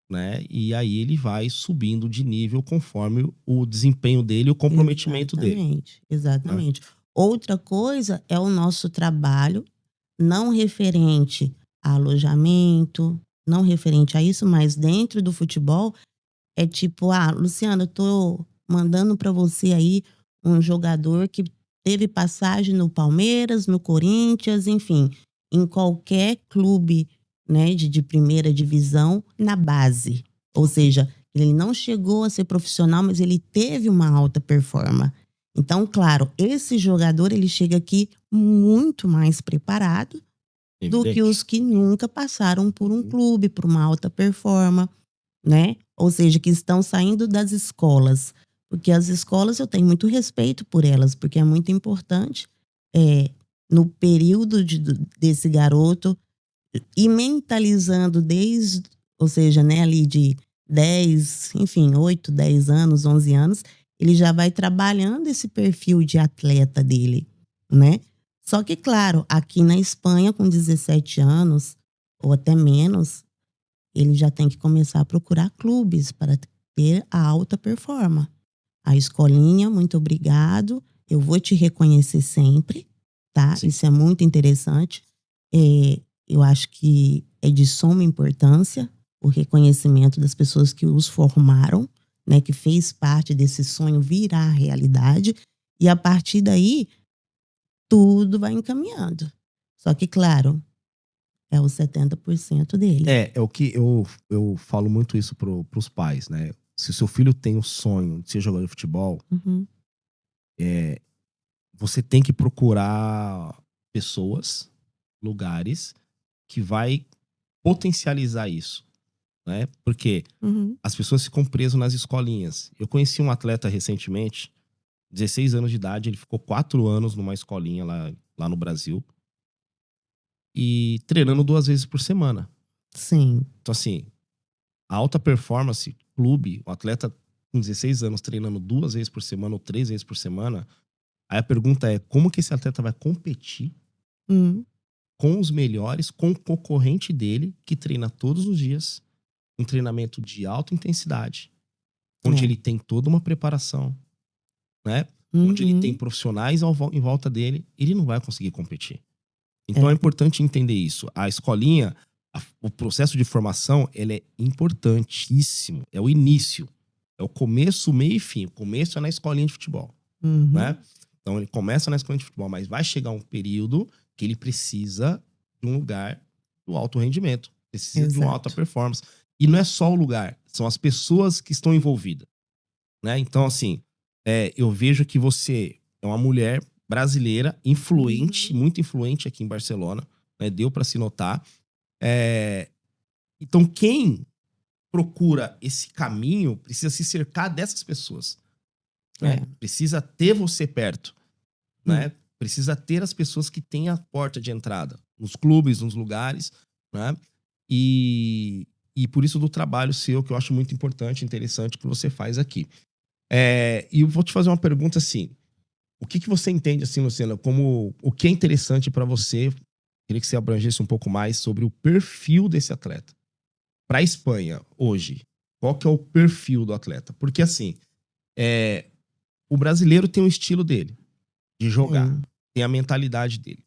né? E aí ele vai subindo de nível conforme o desempenho dele e o comprometimento dele, Exatamente, né? exatamente. Outra coisa é o nosso trabalho, não referente a alojamento, não referente a isso, mas dentro do futebol é tipo, Luciano, eu tô mandando para você aí um jogador que teve passagem no Palmeiras, no Corinthians, enfim, em qualquer clube, né, de primeira divisão na base. Ou seja, ele não chegou a ser profissional, mas ele teve uma alta performance. Então, claro, esse jogador ele chega aqui muito mais preparado do que Evidente. os que nunca passaram por um Uhum. clube, por uma alta performance, né? Ou seja, que estão saindo das escolas. Porque as escolas eu tenho muito respeito por elas, porque é muito importante no período desse garoto ir mentalizando desde, ou seja, né, ali de 10, enfim, 8, 10 anos, 11 anos, ele já vai trabalhando esse perfil de atleta dele, né? Só que, claro, aqui na Espanha, com 17 anos, ou até menos, ele já tem que começar a procurar clubes para ter a alta performance. A escolinha, muito obrigado, eu vou te reconhecer sempre, tá? Sim. Isso é muito interessante. Eu acho que é de suma importância o reconhecimento das pessoas que os formaram, né? Que fez parte desse sonho virar realidade. E a partir daí, tudo vai encaminhando. Só que, claro, é os 70% dele. É o que eu falo muito isso pros pais, né? Se o seu filho tem o sonho de ser jogador de futebol, Uhum. você tem que procurar pessoas, lugares que vai potencializar isso, né? Porque Uhum. as pessoas ficam presas nas escolinhas. Eu conheci um atleta recentemente, 16 anos de idade, ele ficou 4 anos numa escolinha lá no Brasil e treinando 2 vezes por semana. Sim. Então, assim, a alta performance, clube, o atleta com 16 anos treinando 2 vezes por semana ou 3 vezes por semana, aí a pergunta é como que esse atleta vai competir Uhum. com os melhores, com o concorrente dele, que treina todos os dias, um treinamento de alta intensidade, onde É. ele tem toda uma preparação, né? Onde ele tem Uhum. profissionais em volta dele, ele não vai conseguir competir. Então é É. importante entender isso. A escolinha, o processo de formação, ele é importantíssimo. É o início. É o começo, meio e fim. O começo é na escolinha de futebol, Uhum. né? Então ele começa na escolinha de futebol, mas vai chegar um período que ele precisa de um lugar do alto rendimento. Precisa de uma alta Exato. performance. E não é só o lugar, são as pessoas que estão envolvidas, né? Então, assim, eu vejo que você é uma mulher brasileira, influente, Uhum. muito influente aqui em Barcelona, né? Deu para se notar. Então, quem procura esse caminho precisa se cercar dessas pessoas, né? É. Precisa ter você perto, Hum. né? Precisa ter as pessoas que têm a porta de entrada, nos clubes, nos lugares, né? E por isso do trabalho seu, que eu acho muito importante, interessante, que você faz aqui. E eu vou te fazer uma pergunta assim. O que você entende, assim, Luciana, como o que é interessante para você? Queria que você abrangesse um pouco mais sobre o perfil desse atleta. Para a Espanha, hoje, qual que é o perfil do atleta? Porque, assim, o brasileiro tem o estilo dele, de jogar. Sim. Tem a mentalidade dele.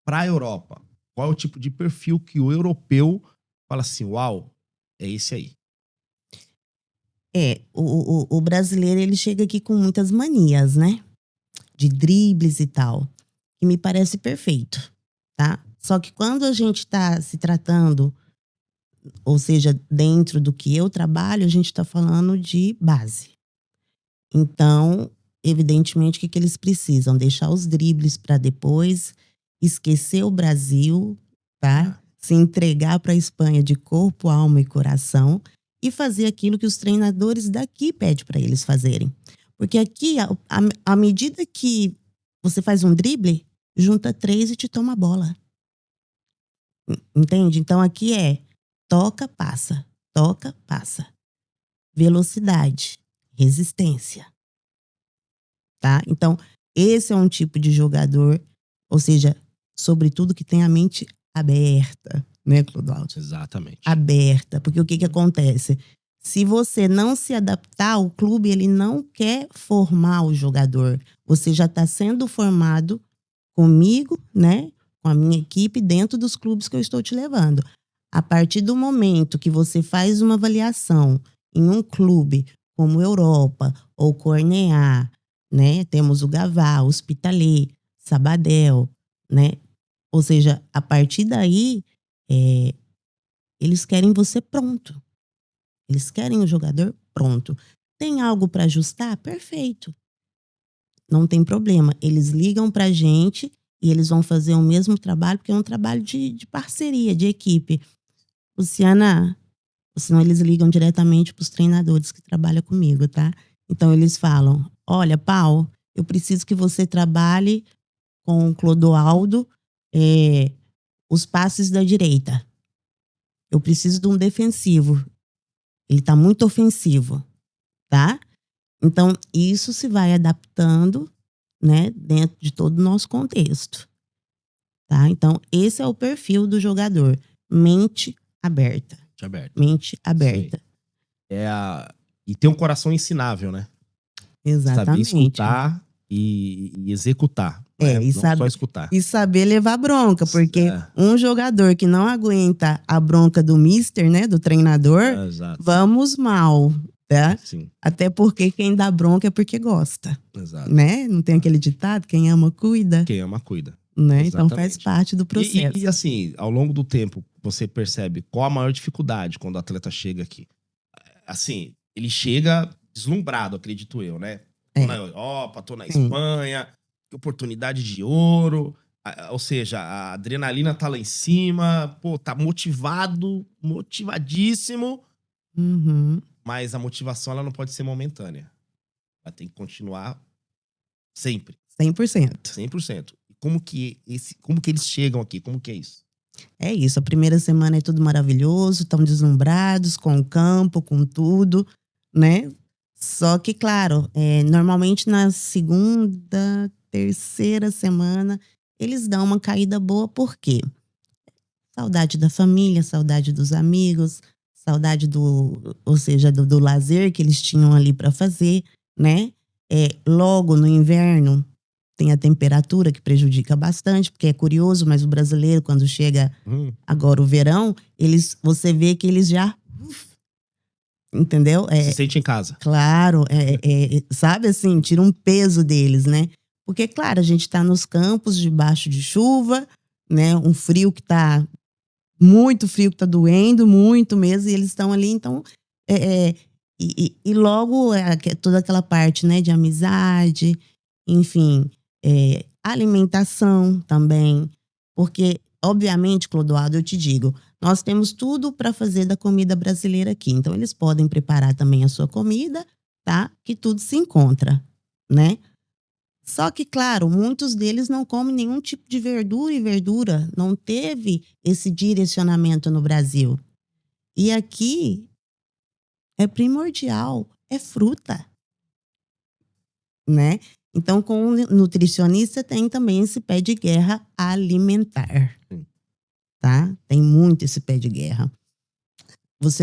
Para a Europa, qual é o tipo de perfil que o europeu fala assim, uau, é esse aí? O brasileiro ele chega aqui com muitas manias, né? De dribles e tal. Que me parece perfeito, tá? Só que quando a gente tá se tratando, ou seja, dentro do que eu trabalho, a gente tá falando de base. Então, evidentemente, o que eles precisam? Deixar os dribles para depois, esquecer o Brasil, tá? Ah, Se entregar para a Espanha de corpo, alma e coração e fazer aquilo que os treinadores daqui pedem para eles fazerem. Porque aqui, à medida que você faz um drible, junta 3 e te toma a bola. Entende? Então aqui é toca, passa. Toca, passa. Velocidade, resistência. Tá? Então, esse é um tipo de jogador, ou seja, sobretudo que tem a mente aberta, né, Clodoaldo? Exatamente. Aberta. Porque o que acontece? Se você não se adaptar, o clube ele não quer formar o jogador. Você já está sendo formado comigo, né? Com a minha equipe dentro dos clubes que eu estou te levando. A partir do momento que você faz uma avaliação em um clube como Europa ou Corneá, né? Temos o Gavá, Hospitalet, Sabadell, né? Ou seja, a partir daí, eles querem você pronto. Eles querem o jogador pronto. Tem algo para ajustar? Perfeito. Não tem problema. Eles ligam pra gente e eles vão fazer o mesmo trabalho, porque é um trabalho de parceria, de equipe. Luciana, senão eles ligam diretamente pros treinadores que trabalham comigo, tá? Então eles falam, olha, Paulo, eu preciso que você trabalhe com o Clodoaldo os passes da direita. Eu preciso de um defensivo. Ele tá muito ofensivo, tá? Então, isso se vai adaptando, né, dentro de todo o nosso contexto, tá? Então, esse é o perfil do jogador. Mente aberta. Mente aberta. E ter um coração ensinável, né? Exatamente. Saber escutar e executar. Né? E não só escutar. E saber levar bronca, porque um jogador que não aguenta a bronca do mister, né, do treinador, vamos mal, tá? Sim. Até porque quem dá bronca é porque gosta. Exato. Né? Não tem aquele ditado, quem ama cuida. Quem ama cuida. Né? Então faz parte do processo. E assim, ao longo do tempo, você percebe qual a maior dificuldade quando o atleta chega aqui. Assim, ele chega deslumbrado, acredito eu, né? Tô na Europa, tô na Espanha, que oportunidade de ouro. Ou seja, a adrenalina tá lá em cima, pô, tá motivado, motivadíssimo. Uhum. Mas a motivação, ela não pode ser momentânea. Ela tem que continuar sempre. 100%. 100%. Como que eles chegam aqui? Como que é isso? É isso, a primeira semana é tudo maravilhoso, estão deslumbrados com o campo, com tudo, né? Só que, claro, normalmente na segunda, terceira semana, eles dão uma caída boa, por quê? Saudade da família, saudade dos amigos, saudade ou seja, do lazer que eles tinham ali para fazer, né? Logo no inverno, tem a temperatura que prejudica bastante, porque é curioso, mas o brasileiro, quando chega agora o verão, você vê que eles já... entendeu? Se sente em casa. Claro, sabe assim, tira um peso deles, né? Porque, claro, a gente tá nos campos, debaixo de chuva, né? Um frio que tá... muito frio, que tá doendo, muito mesmo, e eles estão ali, então... E logo, toda aquela parte, né? De amizade, enfim... alimentação também, porque, obviamente, Clodoaldo, eu te digo, nós temos tudo para fazer da comida brasileira aqui. Então, eles podem preparar também a sua comida, tá? Que tudo se encontra, né? Só que, claro, muitos deles não comem nenhum tipo de verdura, e verdura não teve esse direcionamento no Brasil. E aqui é primordial, é fruta, né? Então, com o nutricionista tem também esse pé de guerra alimentar, tá? Tem muito esse pé de guerra.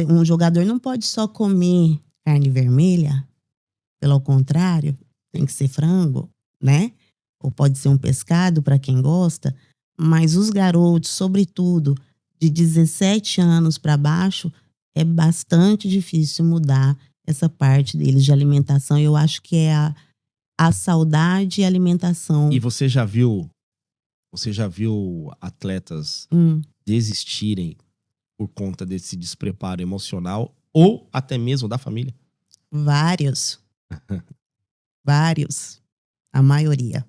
Um jogador não pode só comer carne vermelha, pelo contrário, tem que ser frango, né? Ou pode ser um pescado para quem gosta, mas os garotos, sobretudo de 17 anos para baixo, é bastante difícil mudar essa parte deles de alimentação. Eu acho que é a saudade e a alimentação. E você já viu atletas desistirem por conta desse despreparo emocional ou até mesmo da família? Vários. Vários. A maioria.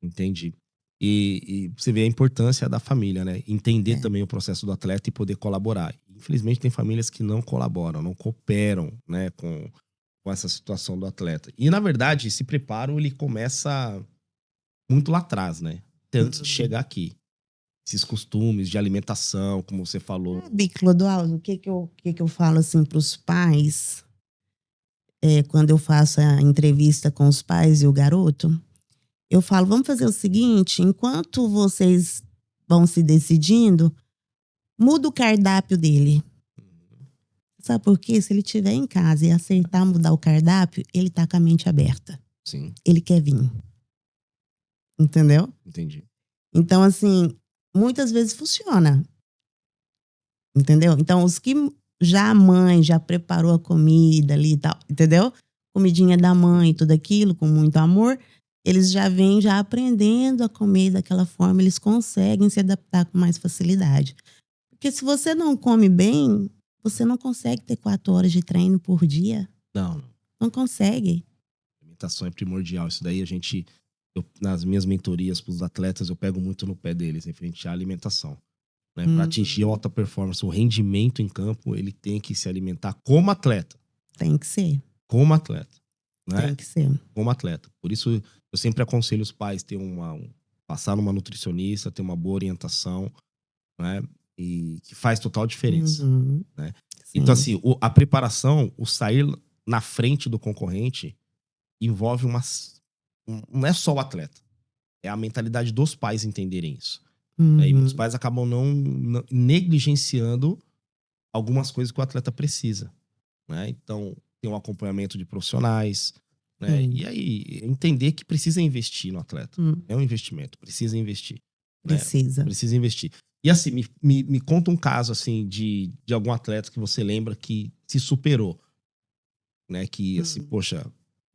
Entendi. E você vê a importância da família, né? Entender também o processo do atleta e poder colaborar. infelizmente tem famílias que não colaboram, não cooperam, né, com essa situação do atleta. E, na verdade, esse preparo, ele começa muito lá atrás, né? Antes de chegar aqui. Esses costumes de alimentação, como você falou. Clodoaldo, o que que eu falo assim para os pais, quando eu faço a entrevista com os pais e o garoto, eu falo, vamos fazer o seguinte, enquanto vocês vão se decidindo, muda o cardápio dele. Sabe por quê? Se ele estiver em casa e aceitar mudar o cardápio, ele tá com a mente aberta. Sim, Ele quer vir. Entendeu? entendi. Então, assim, muitas vezes funciona. Entendeu? Então, os que já a mãe já preparou a comida ali e tal, entendeu? Comidinha da mãe, tudo aquilo, com muito amor, eles já vêm já aprendendo a comer daquela forma, eles conseguem se adaptar com mais facilidade. Porque se você não come bem, você não consegue ter 4 horas de treino por dia. Não. Não consegue. Alimentação é primordial. Isso daí nas minhas mentorias para os atletas, eu pego muito no pé deles, referente à alimentação. Né? Para atingir a alta performance, o rendimento em campo, ele tem que se alimentar como atleta. Tem que ser. Como atleta. Né? Tem que ser. Como atleta. Por isso, eu sempre aconselho os pais ter passar numa nutricionista, ter uma boa orientação, né? E que faz total diferença. Né? Então, assim, a preparação, o sair na frente do concorrente, envolve não é só o atleta. É a mentalidade dos pais entenderem isso. Né? E muitos pais acabam não negligenciando algumas coisas que o atleta precisa. Né? Então, tem um acompanhamento de profissionais. Né? E aí, entender que precisa investir no atleta. É um investimento, precisa investir. Precisa. Né? Precisa investir. E assim, me conta um caso assim de algum atleta que você lembra que se superou. Né? Que assim, poxa,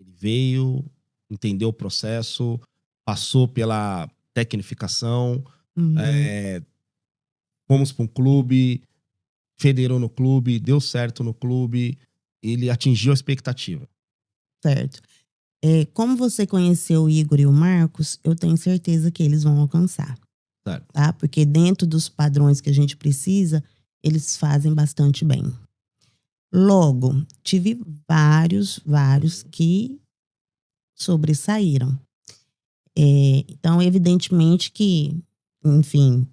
ele veio, entendeu o processo, passou pela tecnificação, fomos para um clube, federou no clube, deu certo no clube, ele atingiu a expectativa. Certo. Como você conheceu o Igor e o Marcos, eu tenho certeza que eles vão alcançar. Certo. Tá? Porque dentro dos padrões que a gente precisa, eles fazem bastante bem. Logo, tive vários que sobressaíram. Então, evidentemente que, enfim,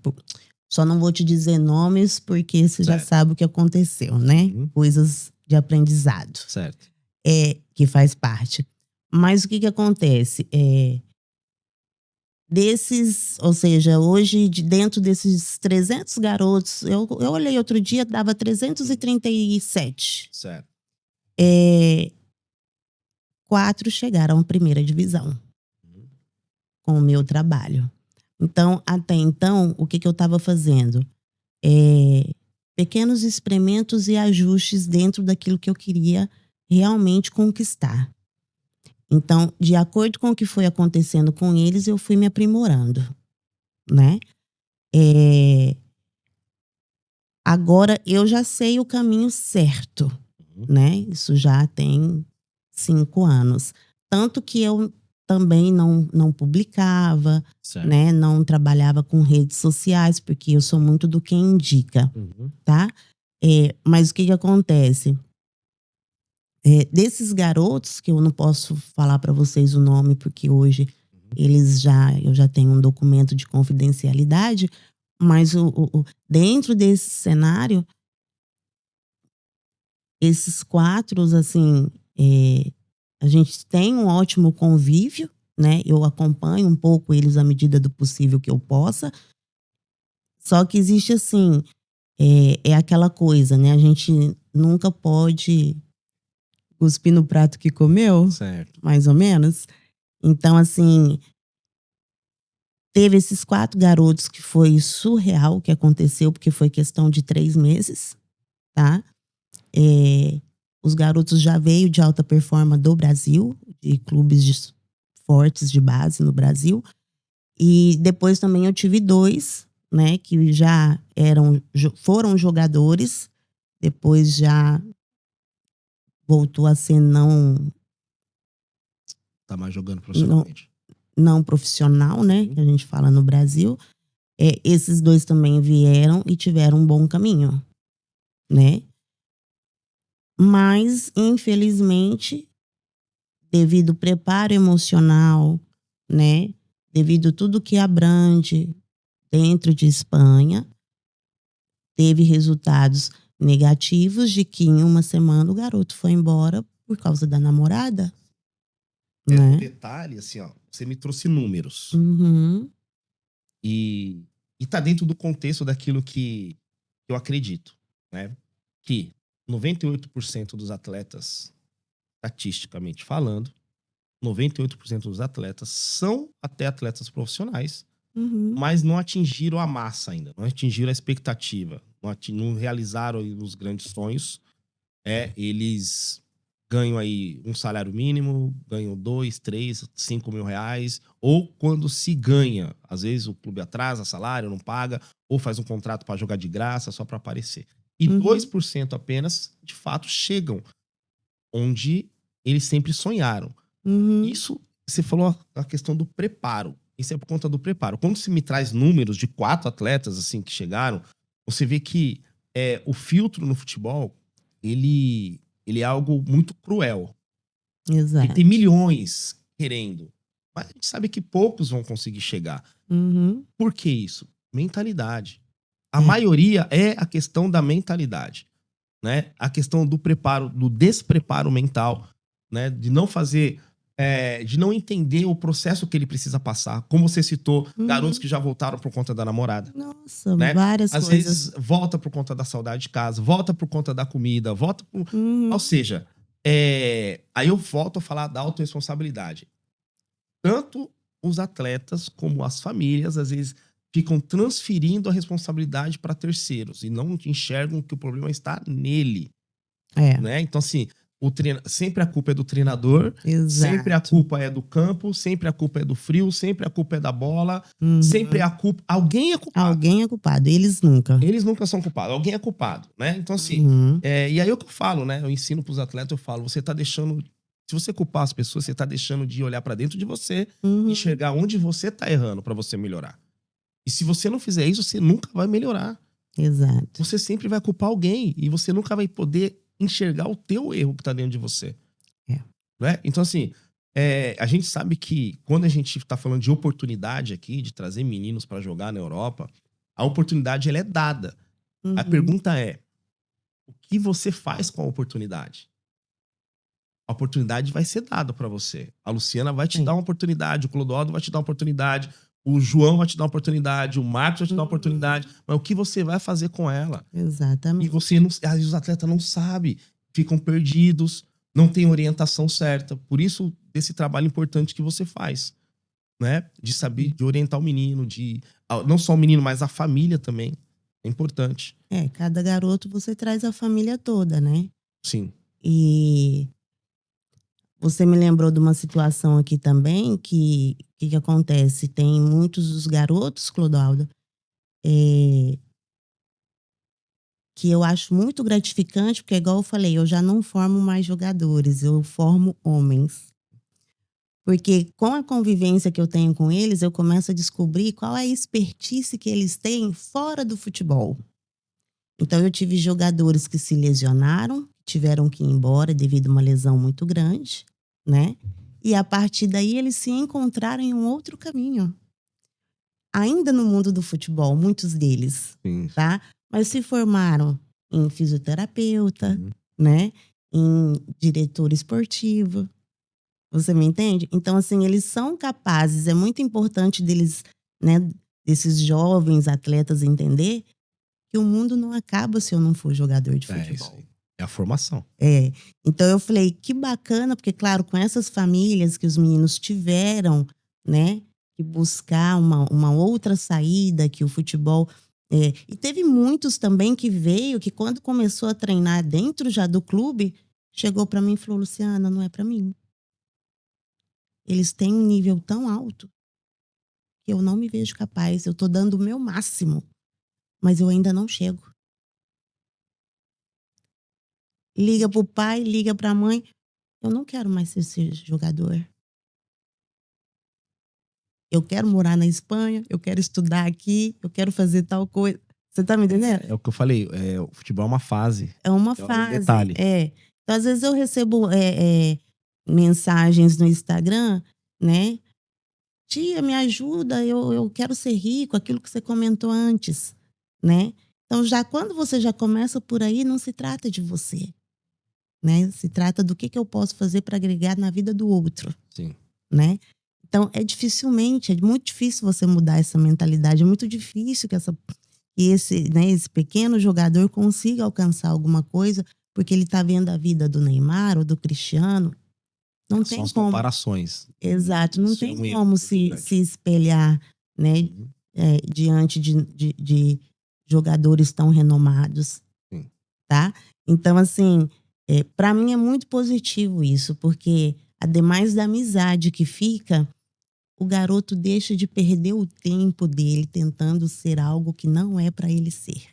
só não vou te dizer nomes porque você já sabe o que aconteceu, né? Coisas de aprendizado. Certo. Que faz parte. Mas o que acontece? Ou seja, hoje, dentro desses 300 garotos, eu olhei outro dia, dava 337. Certo. 4 chegaram à primeira divisão com o meu trabalho. Então, até então, o que eu estava fazendo? Pequenos experimentos e ajustes dentro daquilo que eu queria realmente conquistar. Então, de acordo com o que foi acontecendo com eles, eu fui me aprimorando, né? Agora, eu já sei o caminho certo, né? Isso já tem 5 anos. Tanto que eu também não publicava, né? Não trabalhava com redes sociais, porque eu sou muito do quem indica, tá? Mas o que acontece? Desses garotos, que eu não posso falar para vocês o nome, porque hoje eu já tenho um documento de confidencialidade, mas dentro desse cenário, esses 4, assim, a gente tem um ótimo convívio, né? Eu acompanho um pouco eles à medida do possível que eu possa. Só que existe, assim, aquela coisa, né? A gente nunca pode cuspir no prato que comeu, certo. Mais ou menos. Então, assim, teve esses 4 garotos que foi surreal o que aconteceu, porque foi questão de 3 meses, tá? Os garotos já veio de alta performance do Brasil, de clubes fortes de base no Brasil. E depois também eu tive 2, né, que já foram jogadores, depois já voltou a ser Tá mais jogando profissionalmente. Não profissional, né? Que a gente fala no Brasil. Esses 2 também vieram e tiveram um bom caminho. né? Mas, infelizmente, devido ao preparo emocional, né? Devido a tudo que abrange dentro de Espanha, teve resultados negativos de que em uma semana o garoto foi embora por causa da namorada, Um né? detalhe, assim, ó, você me trouxe números. Uhum, E, e tá dentro do contexto daquilo que eu acredito, né? Que 98% dos atletas, estatisticamente falando, 98% dos atletas são até atletas profissionais, uhum, mas não atingiram a massa ainda, não atingiram a expectativa, não realizaram os grandes sonhos. Eles ganham aí um salário mínimo, ganham 2, 3, 5 mil reais, ou quando se ganha, às vezes o clube atrasa salário, não paga, ou faz um contrato para jogar de graça só para aparecer. E uhum, 2% apenas, de fato, chegam onde eles sempre sonharam. uhum. Isso, você falou a questão do preparo. Isso é por conta do preparo. Quando se me traz números de 4 atletas assim que chegaram, você vê que o filtro no futebol, ele é algo muito cruel. Porque tem Exato. milhões querendo. Mas a gente sabe que poucos vão conseguir chegar. Uhum. Por que isso? Mentalidade. A É. maioria é a questão da mentalidade, né? A questão do preparo, do despreparo mental, né? De não fazer, de não entender o processo que ele precisa passar. Como você citou, garotos Uhum. que já voltaram por conta da namorada, Nossa, né? várias Às coisas. vezes volta por conta da saudade de casa, volta por conta da comida, volta por... Ou Uhum. seja, aí eu volto a falar da autorresponsabilidade. Tanto os atletas como as famílias, às vezes, ficam transferindo a responsabilidade para terceiros e não enxergam que o problema está nele, É, né? Então, assim, sempre a culpa é do treinador, sempre a exato. culpa é do campo, sempre a culpa é do frio, sempre a culpa é da bola, sempre a Uhum. culpa. Alguém é culpado. Alguém é culpado, eles nunca. Eles nunca são culpados, alguém é culpado, né? Então, assim, Uhum. e aí é o que eu falo, né? Eu ensino para os atletas, eu falo, você tá deixando. Se você culpar as pessoas, você tá deixando de olhar para dentro de você, Uhum. enxergar onde você tá errando para você melhorar. E se você não fizer isso, você nunca vai melhorar. Exato. Você sempre vai culpar alguém e você nunca vai poder enxergar o teu erro que tá dentro de você, É. né? Então, assim, a gente sabe que quando a gente tá falando de oportunidade aqui, de trazer meninos para jogar na Europa, a oportunidade ela é dada. A Uhum. pergunta é: o que você faz com a oportunidade? A oportunidade vai ser dada para você. A Luciana vai te dar É. uma oportunidade, o Clodoaldo vai te dar uma oportunidade, o João vai te dar uma oportunidade, o Marcos vai te dar uma oportunidade, Uhum. mas o que você vai fazer com ela? E você Exatamente. não, aí os atletas não sabem, ficam perdidos, não tem orientação certa. Por isso esse trabalho importante que você faz, né? De saber, Uhum. de orientar o menino, não só o menino, mas a família também. É importante. É, cada garoto você traz a família toda, né? Sim. E você me lembrou de uma situação aqui também que acontece? Tem muitos dos garotos, Clodoaldo, é, que eu acho muito gratificante, porque, igual eu falei, eu já não formo mais jogadores, eu formo homens. Porque com a convivência que eu tenho com eles, eu começo a descobrir qual é a expertise que eles têm fora do futebol. Então, eu tive jogadores que se lesionaram, tiveram que ir embora devido a uma lesão muito grande, né? E a partir daí eles se encontraram em um outro caminho. Ainda no mundo do futebol, muitos deles, Sim. tá? Mas se formaram em fisioterapeuta, Uhum. né? Em diretor esportivo. Você me entende? Então, assim, eles são capazes, é muito importante deles, né, desses jovens atletas entender que o mundo não acaba se eu não for jogador de É isso futebol. aí. É a formação. É. Então eu falei, que bacana, porque claro, com essas famílias que os meninos tiveram, né, que buscar uma outra saída, que o futebol. E teve muitos também que veio, que quando começou a treinar dentro já do clube, chegou para mim e falou: Luciana, não é para mim. Eles têm um nível tão alto que eu não me vejo capaz. Eu tô dando o meu máximo, mas eu ainda não chego. Liga pro pai, liga pra mãe. Eu não quero mais ser esse jogador. Eu quero morar na Espanha, eu quero estudar aqui, eu quero fazer tal coisa. Você tá me entendendo? É o que eu falei, o futebol é uma fase. É uma É um fase. detalhe. Então, às vezes eu recebo mensagens no Instagram, né? Tia, me ajuda, eu quero ser rico, aquilo que você comentou antes, né? Então, já quando você já começa por aí, não se trata de você, né? Se trata do que eu posso fazer para agregar na vida do outro, Sim. né? Então, é muito difícil você mudar essa mentalidade, é muito difícil que esse pequeno jogador consiga alcançar alguma coisa, porque ele está vendo a vida do Neymar ou do Cristiano. Não São tem as como. comparações. Exato, não Isso é tem um erro como muito se grande. espelhar, né, Uhum. diante de jogadores tão renomados, Sim. tá? Então, assim, para mim é muito positivo isso, porque ademais da amizade que fica, o garoto deixa de perder o tempo dele tentando ser algo que não é para ele ser,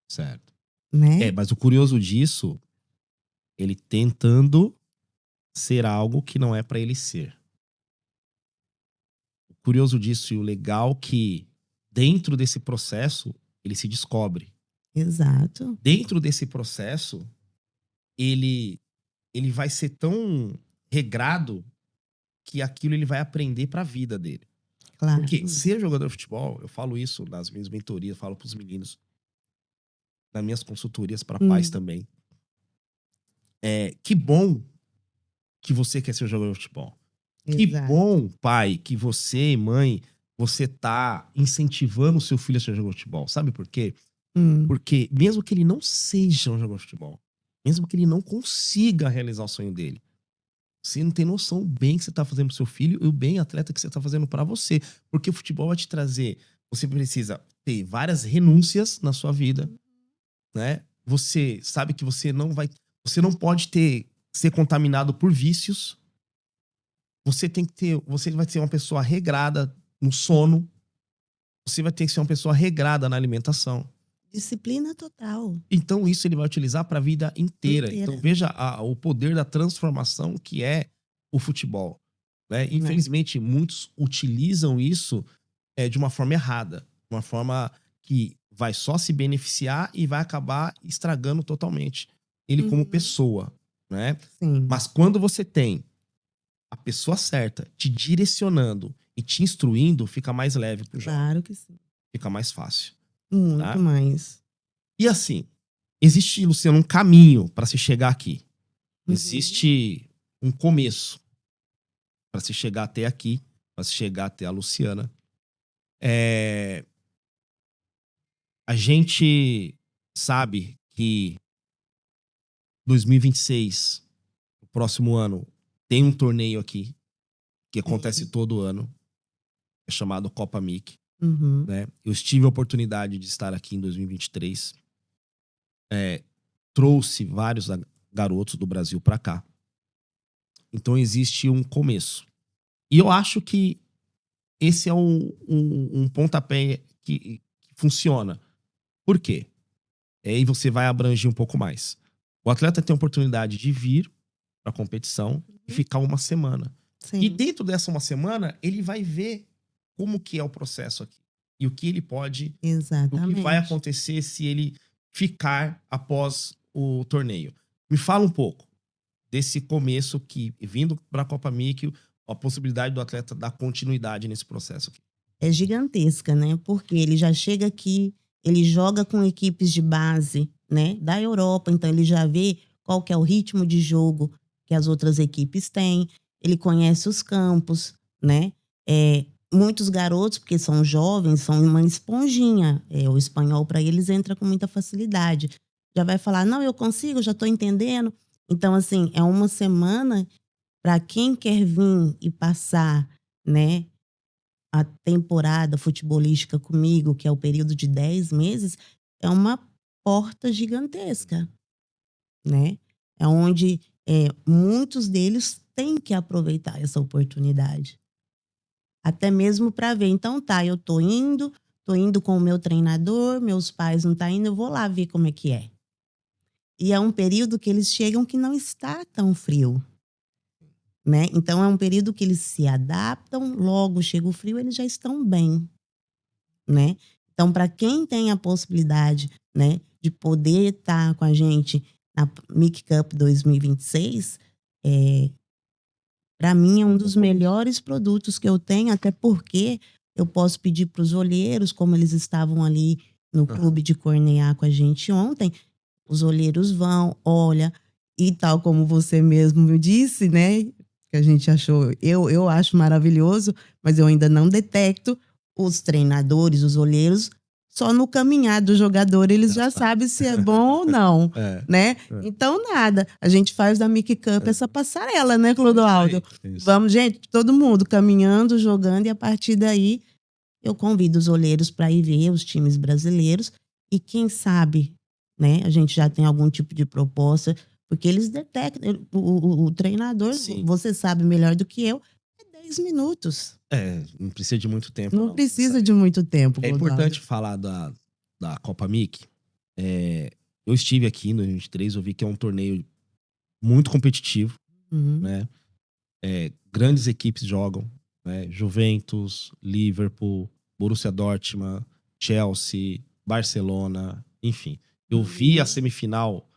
Certo. né? Mas o curioso disso, ele tentando ser algo que não é pra ele ser. O curioso disso e o legal que dentro desse processo ele se descobre. Exato, Dentro desse processo, ele ele vai ser tão regrado que aquilo ele vai aprender pra vida dele. claro. Porque ser jogador de futebol, eu falo isso nas minhas mentorias, falo pros meninos, nas minhas consultorias pra pais Hum, também. Que bom que você quer ser jogador de futebol. Que exato. bom, pai, que você, mãe, você tá incentivando o seu filho a ser jogador de futebol. Sabe por quê? Hum, Porque mesmo que ele não seja um jogador de futebol, mesmo que ele não consiga realizar o sonho dele, você não tem noção o bem que você tá fazendo pro seu filho e o bem atleta que você tá fazendo pra você. Porque o futebol vai te trazer. Você precisa ter várias renúncias na sua vida, né? Você sabe que você não vai. Você não pode ser contaminado por vícios. Você tem que ter. Você vai ser uma pessoa regrada no sono. Você vai ter que ser uma pessoa regrada na alimentação. disciplina total, Então, isso ele vai utilizar para a vida inteira. Então, inteira, veja o poder da transformação que é o futebol. Né? né? Infelizmente, muitos utilizam isso de uma forma errada. Uma forma que vai só se beneficiar e vai acabar estragando totalmente ele como Uhum. pessoa. Né? Sim, Mas quando você tem a pessoa certa te direcionando e te instruindo, fica mais leve pro jovem. claro que sim. Fica mais fácil. Muito Tá? mais. E assim, existe, Luciano, um caminho para se chegar aqui. Uhum. Existe um começo para se chegar até aqui, para se chegar até a Luciana. É, a gente sabe que 2026, o próximo ano, tem um torneio aqui que acontece Sim. todo ano, é chamado Copa Mickey. Uhum. Né? Eu tive a oportunidade de estar aqui em 2023. Trouxe vários garotos do Brasil para cá. Então existe um começo. E eu acho que esse é um pontapé que funciona. Por quê? Aí você vai abranger um pouco mais. O atleta tem a oportunidade de vir para a competição e ficar uma semana. E Sim, dentro dessa uma semana, ele vai ver como que é o processo aqui. E o que ele pode, o que vai exatamente. acontecer se ele ficar após o torneio. Me fala um pouco desse começo que, vindo para a Copa Mickey, a possibilidade do atleta dar continuidade nesse processo aqui. É gigantesca, né? Porque ele já chega aqui, ele joga com equipes de base, né, da Europa, então ele já vê qual que é o ritmo de jogo que as outras equipes têm, ele conhece os campos, né? Muitos garotos, porque são jovens, são uma esponjinha. O espanhol para eles entra com muita facilidade. Já vai falar, não, eu consigo, já estou entendendo. Então, assim, é uma semana para quem quer vir e passar, né, a temporada futebolística comigo, que é o período de 10 meses, é uma porta gigantesca, né? É onde muitos deles têm que aproveitar essa oportunidade. Até mesmo para ver. Então tá, eu tô indo com o meu treinador, meus pais não tá indo, eu vou lá ver como é que é. E é um período que eles chegam que não está tão frio, né? Então é um período que eles se adaptam, logo chega o frio, eles já estão bem, né? Então, para quem tem a possibilidade, né, de poder estar com a gente na MIC Cup 2026, para mim é um dos melhores produtos que eu tenho, até porque eu posso pedir para os olheiros, como eles estavam ali no clube de Corneá com a gente ontem, os olheiros vão, olha, e tal como você mesmo me disse, né, que a gente achou, eu acho maravilhoso, mas eu ainda não detecto os treinadores, os olheiros, só no caminhar do jogador eles já sabem se é bom ou não, né? Então, nada, a gente faz da MIC Cup essa passarela, né, Clodoaldo? Isso. Vamos, gente, todo mundo caminhando, jogando, e a partir daí eu convido os olheiros para ir ver os times brasileiros e quem sabe, né, a gente já tem algum tipo de proposta, porque eles detectam, o treinador, sim, você sabe melhor do que eu, 10 minutos. Não precisa de muito tempo. Não precisa de muito tempo. É importante falar da Copa MIC. Eu estive aqui no 2023, eu vi que é um torneio muito competitivo, né? Grandes equipes jogam, né? Juventus, Liverpool, Borussia Dortmund, Chelsea, Barcelona, enfim. Eu vi a semifinal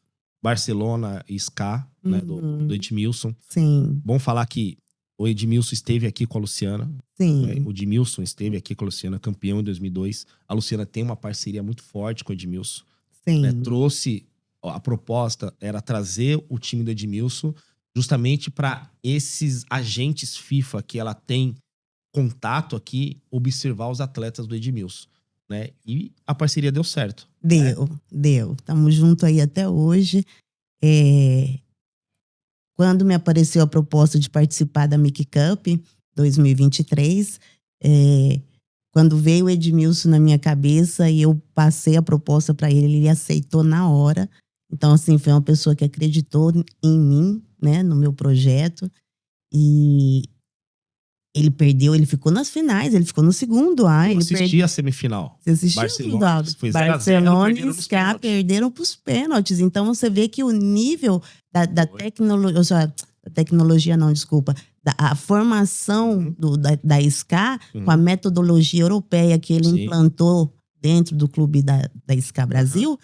Barcelona e SK, né, do Edmilson. Sim. Bom falar que o Edmilson esteve aqui com a Luciana. Sim. Né? O Edmilson esteve aqui com a Luciana, campeão em 2002. A Luciana tem uma parceria muito forte com o Edmilson. Sim. Né? Trouxe, a proposta era trazer o time do Edmilson justamente para esses agentes FIFA que ela tem contato aqui, observar os atletas do Edmilson. Né? E a parceria deu certo. Deu. Estamos juntos aí até hoje. Quando me apareceu a proposta de participar da MIC Cup 2023, quando veio o Edmilson na minha cabeça e eu passei a proposta para ele aceitou na hora. Então, assim, foi uma pessoa que acreditou em mim, né, no meu projeto. E ele perdeu, ele ficou nas finais, ele ficou no segundo. Eu assisti a semifinal. Você assistiu, Barcelona, foi 0 a 0, Barcelona e SK perderam para os pênaltis. Então você vê que o nível da tecnologia, ou seja, da tecnologia não, desculpa, a formação da SK com a metodologia europeia que ele implantou dentro do clube da SK Brasil,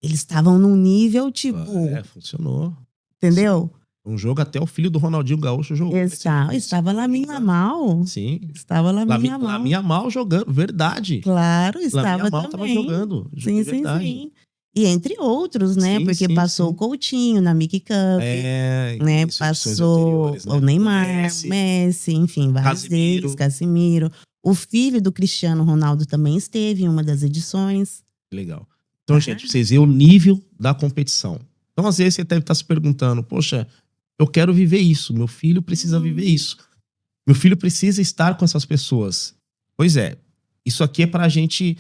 eles estavam num nível tipo... funcionou. Entendeu? Um jogo até o filho do Ronaldinho Gaúcho jogou. Estava Lamine Yamal. Sim. Estava Lamine Yamal jogando, verdade. Claro, estava Lamine Yamal estava jogando. Sim, verdade. sim. E entre outros, né? Sim, porque passou o Coutinho na MIC Cup. Né? Passou o Neymar, Messi, enfim, vários deles, Casemiro. O filho do Cristiano Ronaldo também esteve em uma das edições. Legal. Então, gente, vocês veem o nível da competição. Então, às vezes, você deve estar se perguntando, poxa, eu quero viver isso, meu filho precisa viver isso. Meu filho precisa estar com essas pessoas. Pois é, isso aqui é para a gente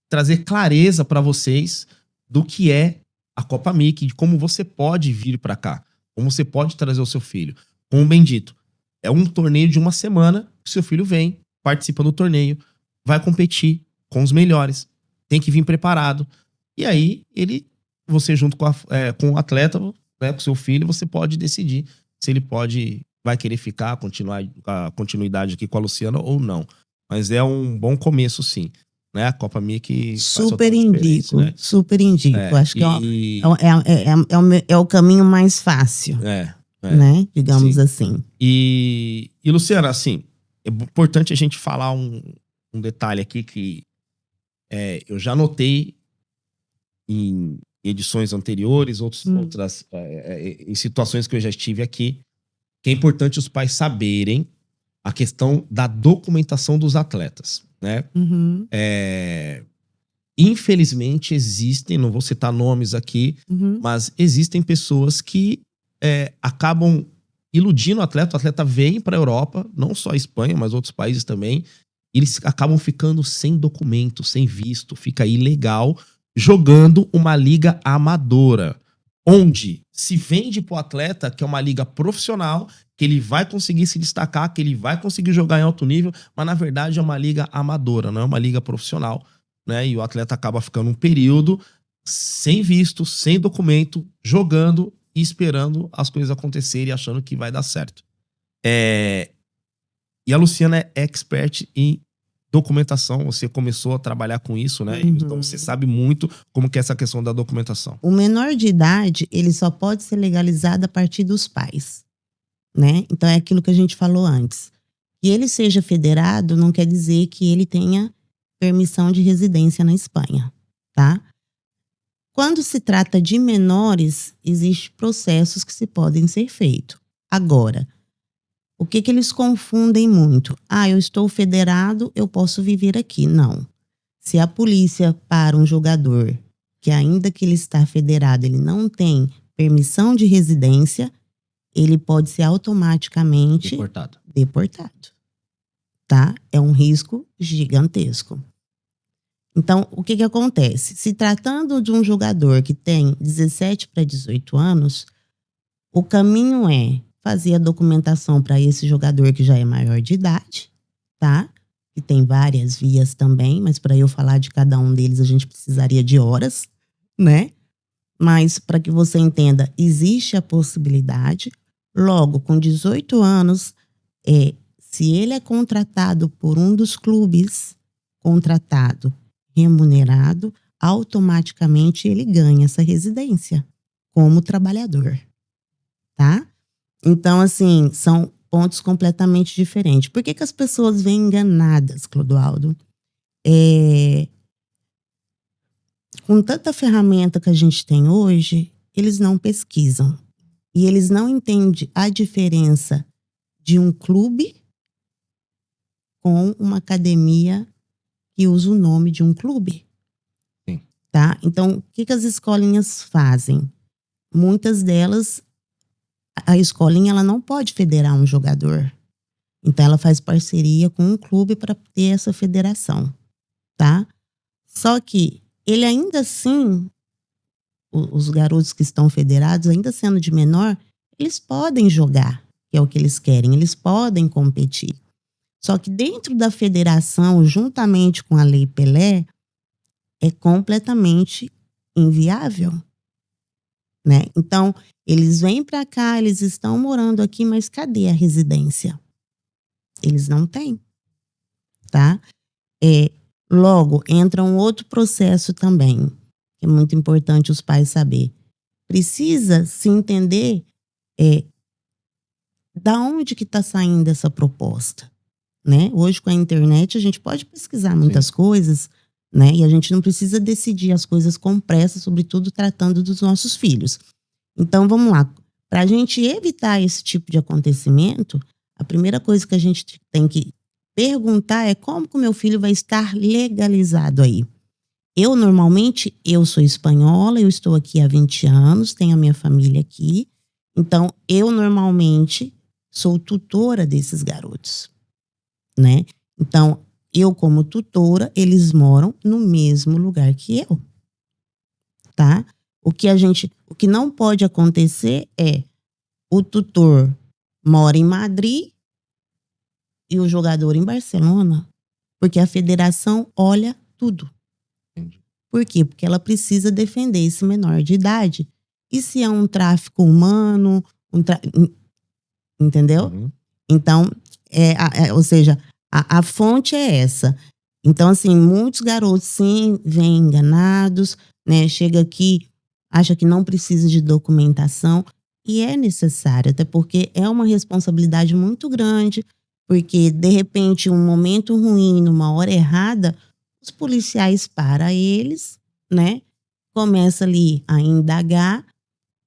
trazer clareza para vocês do que é a Copa MIC, de como você pode vir para cá, como você pode trazer o seu filho. Como bem dito, é um torneio de uma semana, o seu filho vem, participa do torneio, vai competir com os melhores, tem que vir preparado. E aí, você junto com o atleta, né, com o seu filho, você pode decidir se ele vai querer ficar, continuar a continuidade aqui com a Luciana ou não. Mas é um bom começo, sim. Né? A Copa MIC super indico, né? Super indico. Acho que é o caminho mais fácil. Né? Digamos assim. E Luciana, assim, é importante a gente falar um detalhe aqui que eu já notei em edições anteriores, outras em situações que eu já estive aqui, que é importante os pais saberem a questão da documentação dos atletas, né? Infelizmente existem, não vou citar nomes aqui, mas existem pessoas que acabam iludindo o atleta vem para a Europa, não só a Espanha, mas outros países também, e eles acabam ficando sem documento, sem visto, fica ilegal, jogando uma liga amadora, onde se vende pro atleta que é uma liga profissional, que ele vai conseguir se destacar, que ele vai conseguir jogar em alto nível, mas na verdade é uma liga amadora, não é uma liga profissional, né? E o atleta acaba ficando um período sem visto, sem documento, jogando e esperando as coisas acontecerem e achando que vai dar certo. E a Luciana é expert em documentação, você começou a trabalhar com isso, né? Então você sabe muito como que é essa questão da documentação. O menor de idade, ele só pode ser legalizado a partir dos pais, né? Então é aquilo que a gente falou antes. Que ele seja federado não quer dizer que ele tenha permissão de residência na Espanha, tá? Quando se trata de menores, existem processos que se podem ser feitos. Agora, o que eles confundem muito? Eu estou federado, eu posso viver aqui. Não. Se a polícia para um jogador que ainda que ele está federado, ele não permissão de residência, ele pode ser automaticamente deportado. Tá? É um risco gigantesco. Então, o que acontece? Se tratando de um jogador que tem 17 para 18 anos, o caminho é fazer a documentação para esse jogador que já é maior de idade, tá? E tem várias vias também, mas para eu falar de cada um deles a gente precisaria de horas, né? Mas para que você entenda, existe a possibilidade. Logo, com 18 anos, se ele é contratado por um dos clubes, remunerado, automaticamente ele ganha essa residência como trabalhador, tá? Então, assim, são pontos completamente diferentes. Por que as pessoas vêm enganadas, Clodoaldo? Com tanta ferramenta que a gente tem hoje, eles não pesquisam. E eles não entendem a diferença de um clube com uma academia que usa o nome de um clube. Sim. Tá? Então, o que as escolinhas fazem? Muitas delas, a escolinha ela não pode federar um jogador. Então, ela faz parceria com um clube para ter essa federação. Tá? Só que ele ainda assim, os garotos que estão federados, ainda sendo de menor, eles podem jogar, que é o que eles querem, eles podem competir. Só que dentro da federação, juntamente com a Lei Pelé, é completamente inviável, né? Então, eles vêm para cá, eles estão morando aqui, mas cadê a residência? Eles não têm, tá? Logo, entra um outro processo também, que é muito importante os pais saber. Precisa se entender da onde que está saindo essa proposta. Né? Hoje, com a internet, a gente pode pesquisar muitas coisas, né? E a gente não precisa decidir as coisas com pressa, sobretudo tratando dos nossos filhos. Então, vamos lá. Para a gente evitar esse tipo de acontecimento, a primeira coisa que a gente tem que perguntar é como que o meu filho vai estar legalizado aí. Normalmente, eu sou espanhola, eu estou aqui há 20 anos, tenho a minha família aqui. Então, eu normalmente sou tutora desses garotos. Né? Então, eu como tutora, eles moram no mesmo lugar que eu, tá? O que não pode acontecer é o tutor mora em Madrid e o jogador em Barcelona, porque a federação olha tudo. Entendi. Por quê? Porque ela precisa defender esse menor de idade. E se é um tráfico humano, entendeu? Uhum. Então, ou seja, a fonte é essa. Então, assim, muitos garotos, sim, vêm enganados, né? Chega aqui, acha que não precisa de documentação, e é necessário, até porque é uma responsabilidade muito grande, porque, de repente, um momento ruim, numa hora errada, os policiais param eles, né? Começa ali a indagar.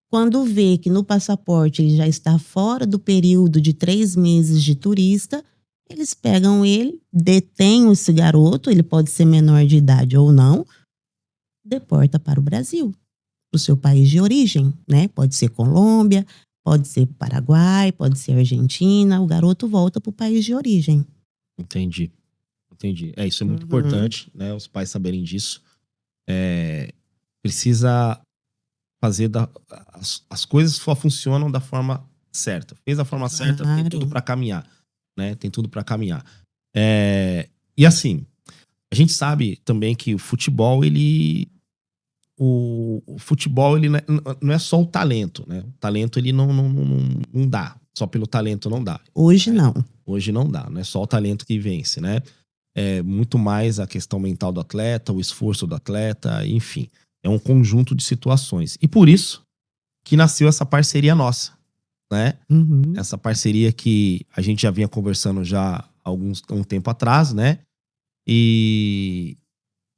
Quando vê que no passaporte ele já está fora do período de 3 meses de turista, eles pegam ele, detêm esse garoto, ele pode ser menor de idade ou não, deporta para o Brasil, para o seu país de origem, né? Pode ser Colômbia, pode ser Paraguai, pode ser Argentina, o garoto volta para o país de origem. Entendi. Isso é muito importante, né? Os pais saberem disso. Precisa fazer as coisas só funcionam da forma certa. Fez da forma certa, tem tudo para caminhar, né? Tem tudo para caminhar. E assim, a gente sabe também que o futebol, o futebol, ele não é só o talento, né? O talento, ele não dá. Só pelo talento não dá. Hoje né? não. Hoje não dá. Não é só o talento que vence, né? é muito mais a questão mental do atleta, o esforço do atleta, enfim. É um conjunto de situações. E por isso que nasceu essa parceria nossa, né? Uhum. Essa parceria que a gente já vinha conversando já há um tempo atrás, né? E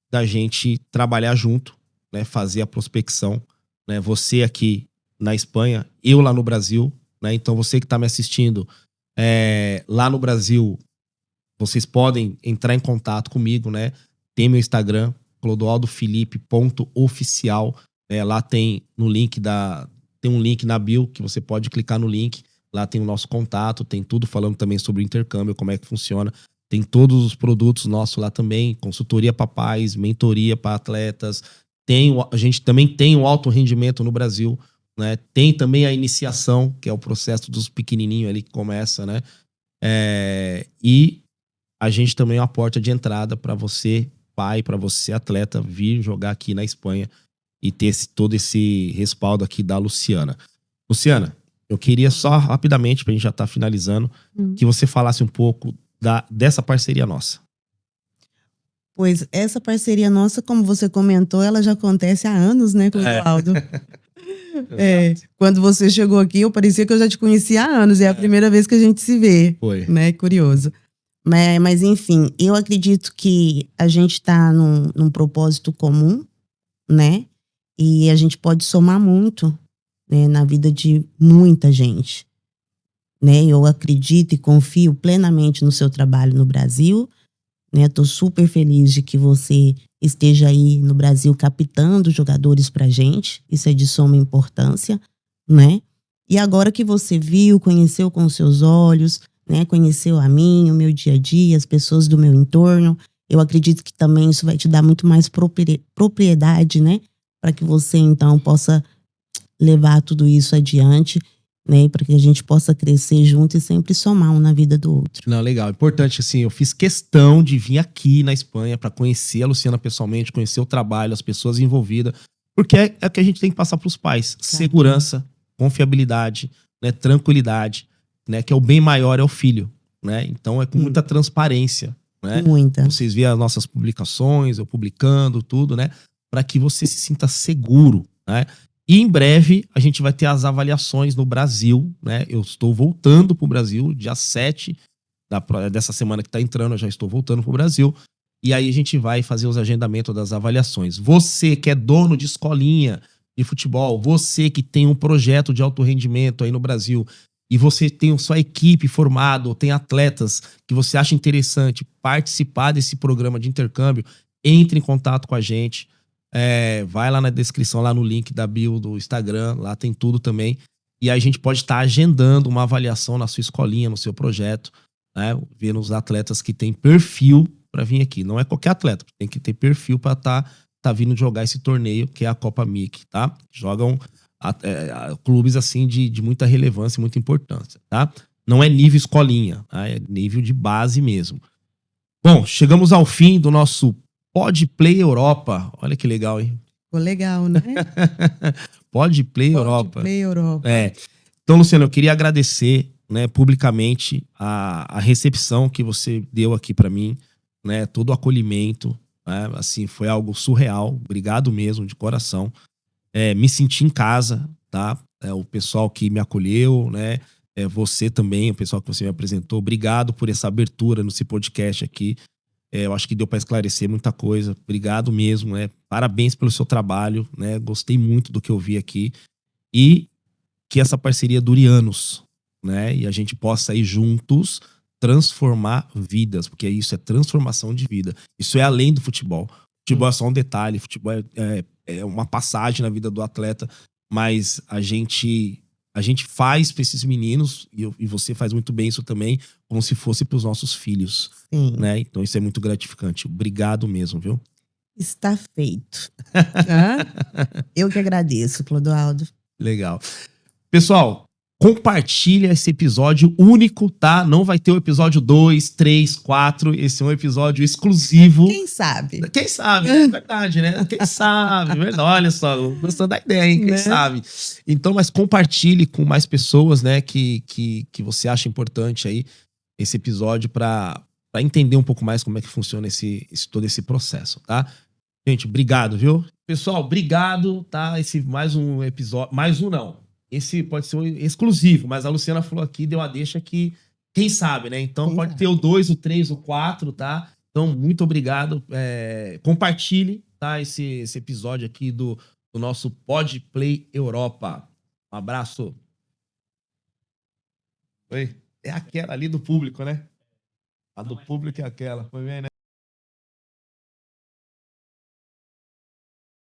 da gente trabalhar junto, né? Fazer a prospecção, né? Você aqui na Espanha, eu lá no Brasil, né? Então você que está me assistindo lá no Brasil, vocês podem entrar em contato comigo, né? Tem meu Instagram, clodoaldofilipe.oficial. Lá tem tem um link na bio que você pode clicar no link. Lá tem o nosso contato, tem tudo falando também sobre o intercâmbio, como é que funciona. Tem todos os produtos nossos lá também, consultoria para pais, mentoria para atletas. A gente também tem o alto rendimento no Brasil, né? Tem também a iniciação, que é o processo dos pequenininhos ali que começa, né? E a gente também é uma porta de entrada para você, pai, para você, atleta, vir jogar aqui na Espanha e ter todo esse respaldo aqui da Luciana. Luciana, eu queria só rapidamente, pra gente já estar finalizando, que você falasse um pouco dessa parceria nossa. Pois essa parceria nossa, como você comentou, ela já acontece há anos, né, Clodoaldo? Quando você chegou aqui, eu parecia que eu já te conhecia há anos. É a primeira vez que a gente se vê. Foi. Né? Curioso. Mas, enfim, eu acredito que a gente está num propósito comum, né? E a gente pode somar muito, né, na vida de muita gente. Né? Eu acredito e confio plenamente no seu trabalho no Brasil. Estou super feliz de que você esteja aí no Brasil captando jogadores pra gente. Isso é de suma importância, né? E agora que você viu, conheceu com os seus olhos, né? Conheceu a mim, o meu dia a dia, as pessoas do meu entorno, eu acredito que também isso vai te dar muito mais propriedade, né? Para que você, então, possa levar tudo isso adiante, né, para que a gente possa crescer junto e sempre somar um na vida do outro. Não, legal. Importante, assim, eu fiz questão de vir aqui na Espanha para conhecer a Luciana pessoalmente, conhecer o trabalho, as pessoas envolvidas, porque é o que a gente tem que passar para os pais. Claro. Segurança, confiabilidade, né, tranquilidade, né, que é o bem maior é o filho, né? Então é com muita transparência, né? Muita. Vocês veem as nossas publicações, eu publicando tudo, né, para que você se sinta seguro, né? E em breve a gente vai ter as avaliações no Brasil, né? Eu estou voltando para o Brasil, dia 7 dessa semana que está entrando, eu já estou voltando para o Brasil. E aí a gente vai fazer os agendamentos das avaliações. Você que é dono de escolinha de futebol, você que tem um projeto de alto rendimento aí no Brasil, e você tem sua equipe formada, tem atletas que você acha interessante participar desse programa de intercâmbio, entre em contato com a gente. Vai lá na descrição, lá no link da bio do Instagram, lá tem tudo também. E aí a gente pode estar agendando uma avaliação na sua escolinha, no seu projeto, né? Vendo os atletas que têm perfil para vir aqui. Não é qualquer atleta, tem que ter perfil para tá vindo jogar esse torneio, que é a Copa MIC, tá? Jogam clubes assim de muita relevância e muita importância, tá? Não é nível escolinha, tá? É nível de base mesmo. Bom, chegamos ao fim do nosso Podplay Europa. Olha que legal, hein? Ficou legal, né? Podplay Europa. Podplay Europa. Então, Luciano, eu queria agradecer, né, publicamente a recepção que você deu aqui para mim, né? Todo o acolhimento, né? Assim, foi algo surreal. Obrigado mesmo, de coração. Me senti em casa, tá? O pessoal que me acolheu, né? Você também, o pessoal que você me apresentou. Obrigado por essa abertura nesse podcast aqui. Eu acho que deu para esclarecer muita coisa. Obrigado mesmo, né? Parabéns pelo seu trabalho, né? Gostei muito do que eu vi aqui. E que essa parceria dure anos, né? E a gente possa ir juntos transformar vidas, porque isso é transformação de vida. Isso é além do futebol. Futebol é só um detalhe, futebol é uma passagem na vida do atleta, mas a gente faz para esses meninos, e você faz muito bem isso também, como se fosse para os nossos filhos. Sim. Né? Então isso é muito gratificante. Obrigado mesmo, viu? Está feito. Eu que agradeço, Clodoaldo. Legal. Pessoal, compartilha esse episódio único, tá? Não vai ter o episódio 2, 3, 4. Esse é um episódio exclusivo. Quem sabe? Quem sabe, é verdade, né? Quem sabe, verdade. Olha só, gostando da ideia, hein? Quem sabe? Então, mas compartilhe com mais pessoas, né? Que você acha importante aí esse episódio para para entender um pouco mais como é que funciona todo esse processo, tá? Gente, obrigado, viu? Pessoal, obrigado, tá? Esse mais um episódio, mais um não. Esse pode ser um exclusivo, mas a Luciana falou aqui, deu a deixa que quem sabe, né? Então Quem pode sabe? ter o 2, o 3, o 4, tá? Então, muito obrigado. Compartilhe, tá? Esse episódio aqui do nosso Pod Play Europa. Um abraço. Oi. É aquela ali do público, né? A do público é aquela. Foi bem, né?